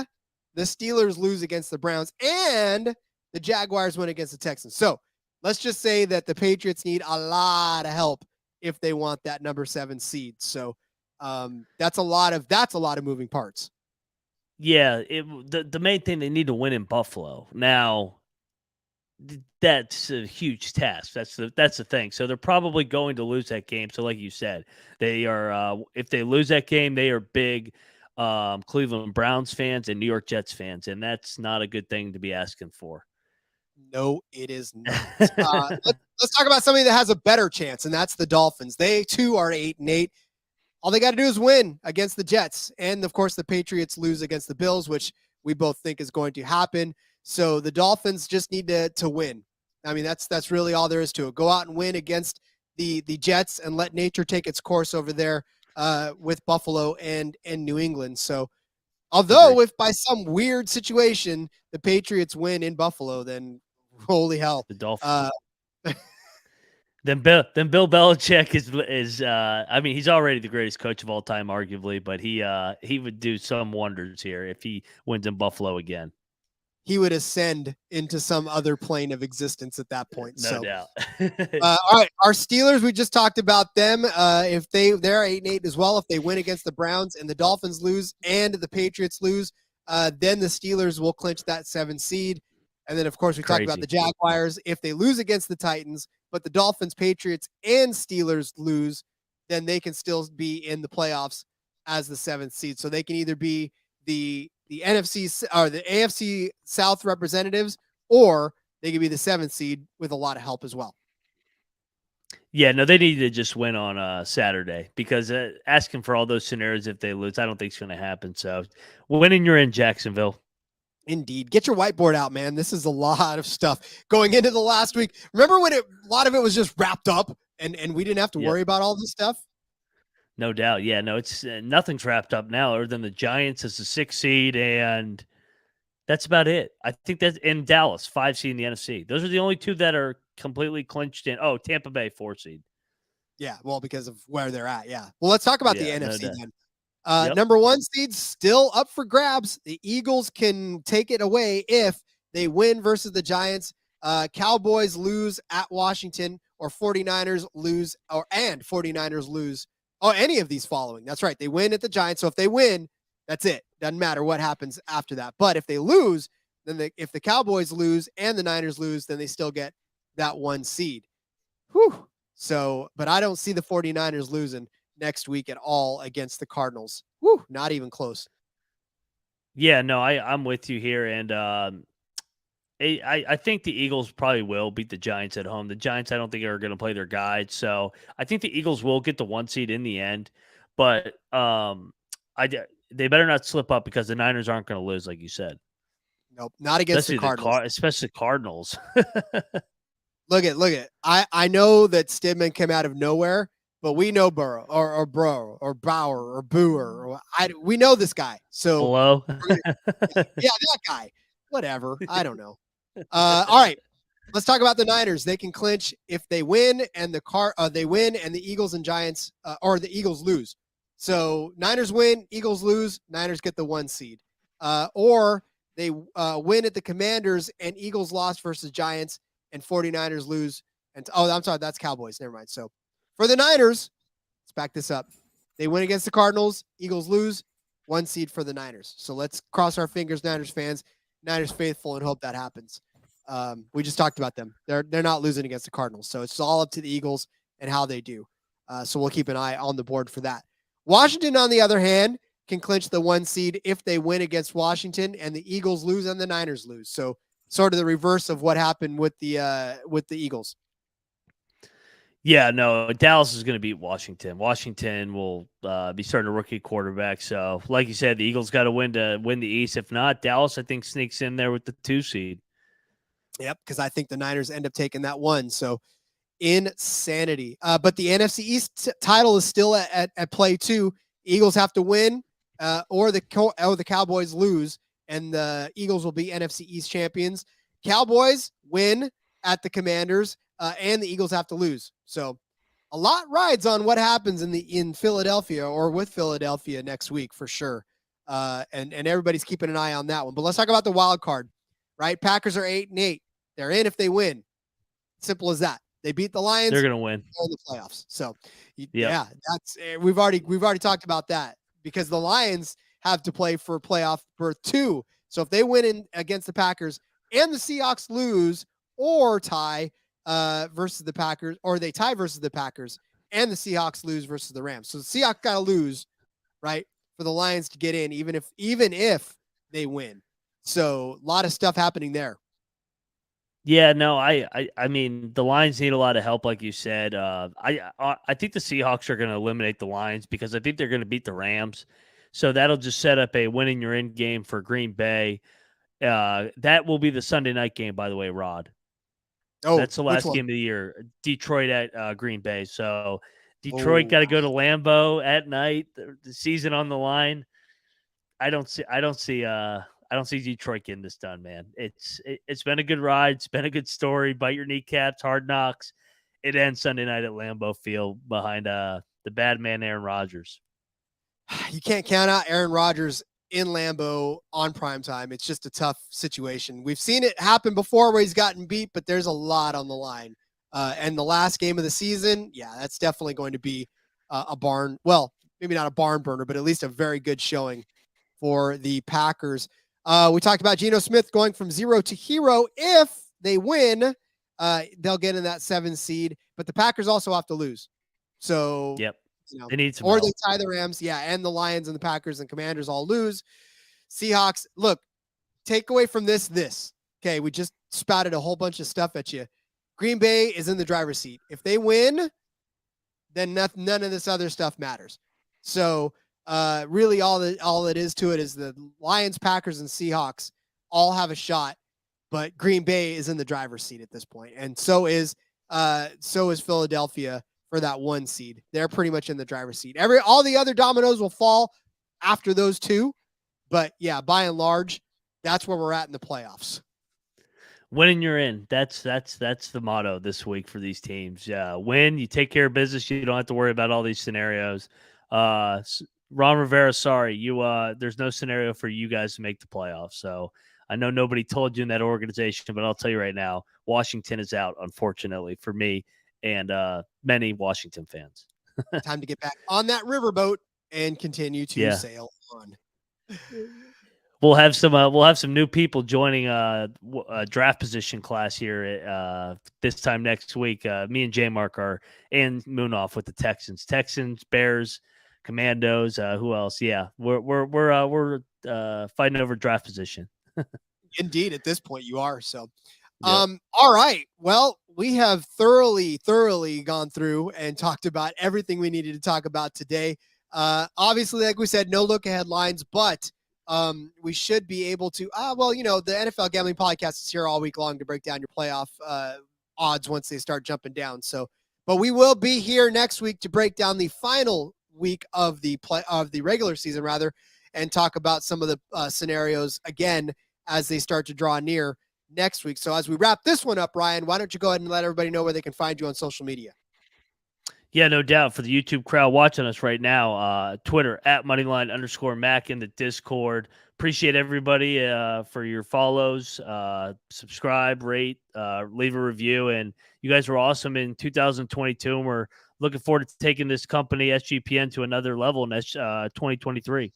the Steelers lose against the Browns, and the Jaguars win against the Texans. So let's just say that the Patriots need a lot of help if they want that number 7 seed. So that's a lot of moving parts. Yeah, the main thing, they need to win in Buffalo. Now, that's a huge task. That's the thing. So they're probably going to lose that game. So like you said, they are if they lose that game, they are big Cleveland Browns fans and New York Jets fans, and that's not a good thing to be asking for. No, it is not. Let's talk about somebody that has a better chance, and that's the Dolphins. They too are 8-8. All they got to do is win against the Jets, and of course the Patriots lose against the Bills, which we both think is going to happen. So the Dolphins just need to win. I mean, that's really all there is to it. Go out and win against the Jets and let nature take its course over there with Buffalo and New England. So although if by some weird situation the Patriots win in Buffalo, then holy hell. The Dolphins. Then Bill Belichick is I mean, he's already the greatest coach of all time, arguably, but he would do some wonders here if he wins in Buffalo again. He would ascend into some other plane of existence at that point. No doubt. All right, our Steelers, we just talked about them. If they're 8-8 as well, if they win against the Browns and the Dolphins lose and the Patriots lose, then the Steelers will clinch that 7 seed. And then, of course, we talked about the Jaguars. If they lose against the Titans, but the Dolphins, Patriots, and Steelers lose, then they can still be in the playoffs as the 7th seed. So they can either be the NFC or the AFC South representatives, or they could be the 7th seed with a lot of help as well. Yeah, no, they need to just win on Saturday, because asking for all those scenarios if they lose, I don't think it's going to happen. So winning, you're in Jacksonville. Indeed. Get your whiteboard out, man. This is a lot of stuff going into the last week. Remember when a lot of it was just wrapped up and we didn't have to worry about all this stuff? No doubt. Yeah, no, it's nothing's wrapped up now other than the Giants as the 6th seed, and that's about it. I think that's in Dallas, 5 seed in the NFC. Those are the only 2 that are completely clinched in. Oh, Tampa Bay, 4 seed. Yeah, well, because of where they're at. Yeah. Well, let's talk about the NFC then. Yep. Number 1 seed still up for grabs. The Eagles can take it away if they win versus the Giants. Cowboys lose at Washington, or 49ers lose, and 49ers lose. Oh, any of these following. That's right. They win at the Giants. So if they win, that's it. Doesn't matter what happens after that. But if they lose, then if the Cowboys lose and the Niners lose, then they still get that 1 seed. Whew. So, but I don't see the 49ers losing next week at all against the Cardinals. Whew, not even close. Yeah, no, I'm with you here, and I think the Eagles probably will beat the Giants at home. The Giants, I don't think are going to play their guide, so I think the Eagles will get the 1 seed in the end. But they better not slip up because the Niners aren't going to lose, like you said. Nope, not against the Cardinals. Especially Cardinals. Look at. I know that Stidman came out of nowhere, but we know Burrow or Bro or Bauer or Booer. We know this guy. So hello, yeah, that guy. Whatever. I don't know. All right, let's talk about the Niners. They can clinch if they win, and they win, and the Eagles and Giants or the Eagles lose. So Niners win, Eagles lose, Niners get the 1 seed. Or they win at the Commanders, and Eagles lost versus Giants, and 49ers lose. And I'm sorry, that's Cowboys. Never mind. So for the Niners, let's back this up. They win against the Cardinals, Eagles lose, 1 seed for the Niners. So let's cross our fingers, Niners fans, Niners faithful, and hope that happens. We just talked about them. They're not losing against the Cardinals. So it's all up to the Eagles and how they do. So we'll keep an eye on the board for that. Washington, on the other hand, can clinch the 1 seed if they win against Washington, and the Eagles lose and the Niners lose. So sort of the reverse of what happened with the Eagles. Yeah, no, Dallas is going to beat Washington. Washington will be starting a rookie quarterback. So, like you said, the Eagles got to win the East. If not, Dallas, I think, sneaks in there with the 2 seed. Yep, because I think the Niners end up taking that 1. So insanity. But the NFC East title is still at play too. Eagles have to win, or the Cowboys lose, and the Eagles will be NFC East champions. Cowboys win at the Commanders, and the Eagles have to lose. So a lot rides on what happens in Philadelphia or with Philadelphia next week for sure. And everybody's keeping an eye on that one. But let's talk about the wild card, right? Packers are 8-8. They're in if they win. Simple as that. They beat the Lions. They're going to win in the playoffs. So yeah, that's we've already talked about that because the Lions have to play for playoff berth 2. So if they win against the Packers and the Seahawks lose or tie versus the Packers, or they tie versus the Packers and the Seahawks lose versus the Rams. So the Seahawks got to lose, right, for the Lions to get in, even if they win. So a lot of stuff happening there. Yeah, no, I mean the Lions need a lot of help, like you said. I think the Seahawks are going to eliminate the Lions because I think they're going to beat the Rams. So that'll just set up a winning your end game for Green Bay. That will be the Sunday night game, by the way, Rod. Oh, that's the last game of the year. Detroit at Green Bay. So Detroit got to go to Lambeau at night. The season on the line. I don't see Detroit getting this done, man. It's been a good ride. It's been a good story. Bite your kneecaps, Hard Knocks. It ends Sunday night at Lambeau Field behind the bad man Aaron Rodgers. You can't count out Aaron Rodgers in Lambeau on primetime. It's just a tough situation. We've seen it happen before where he's gotten beat, but there's a lot on the line. And the last game of the season, yeah, that's definitely going to be a barn. Well, maybe not a barn burner, but at least a very good showing for the Packers. We talked about Geno Smith going from 0 to hero. If they win, they'll get in that 7 seed, but the Packers also have to lose. So, yep. They need some help. They tie the Rams. Yeah. And the Lions and the Packers and Commanders all lose. Seahawks, look, take away from this. Okay. We just spouted a whole bunch of stuff at you. Green Bay is in the driver's seat. If they win, then none of this other stuff matters. So, really all it is to it is the Lions, Packers, and Seahawks all have a shot, but Green Bay is in the driver's seat at this point. And so is Philadelphia for that 1 seed. They're pretty much in the driver's seat. All the other dominoes will fall after those 2. But yeah, by and large, that's where we're at in the playoffs. Winning, you're in. That's the motto this week for these teams. Yeah, win, you take care of business. You don't have to worry about all these scenarios. Ron Rivera, sorry, there's no scenario for you guys to make the playoffs. So I know nobody told you in that organization, but I'll tell you right now, Washington is out, unfortunately, for me and many Washington fans. Time to get back on that riverboat and continue to sail on. We'll have some new people joining a draft position class here this time next week. Me and J Mark and Moonoff with the Texans, Bears, Commandos. Who else? Yeah, we're fighting over draft position. Indeed, at this point you are. So, Yep. All right. Well, we have thoroughly gone through and talked about everything we needed to talk about today. Obviously, like we said, no look ahead lines, but we should be able to, the NFL Gambling Podcast is here all week long to break down your playoff odds once they start jumping down. So, but we will be here next week to break down the final week of the regular season rather, and talk about some of the scenarios again as they start to draw near next week. So as we wrap this one up, Ryan, why don't you go ahead and let everybody know where they can find you on social media? Yeah, no doubt. For the YouTube crowd watching us right now, Twitter at Moneyline_Mac in the Discord. Appreciate everybody for your follows. Subscribe, rate, leave a review. And you guys were awesome in 2022. And we're looking forward to taking this company, SGPN, to another level in 2023.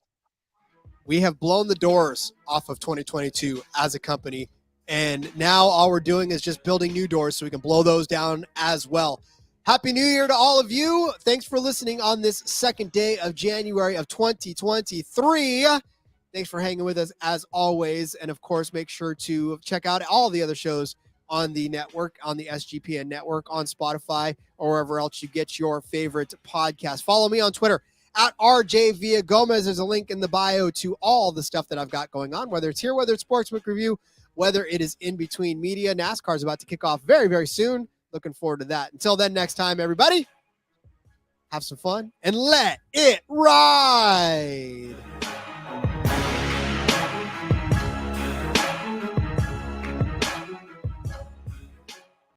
We have blown the doors off of 2022 as a company. And now all we're doing is just building new doors so we can blow those down as well. Happy New Year to all of you. Thanks for listening on this second day of January of 2023. Thanks for hanging with us as always. And of course, make sure to check out all the other shows on the network, on the SGPN network, on Spotify, or wherever else you get your favorite podcast. Follow me on Twitter at RJ Villagomez. There's a link in the bio to all the stuff that I've got going on, whether it's here, whether it's Sportsbook Review, whether it is in between media. NASCAR is about to kick off very, very soon. Looking forward to that. Until then, next time, everybody, have some fun and let it ride.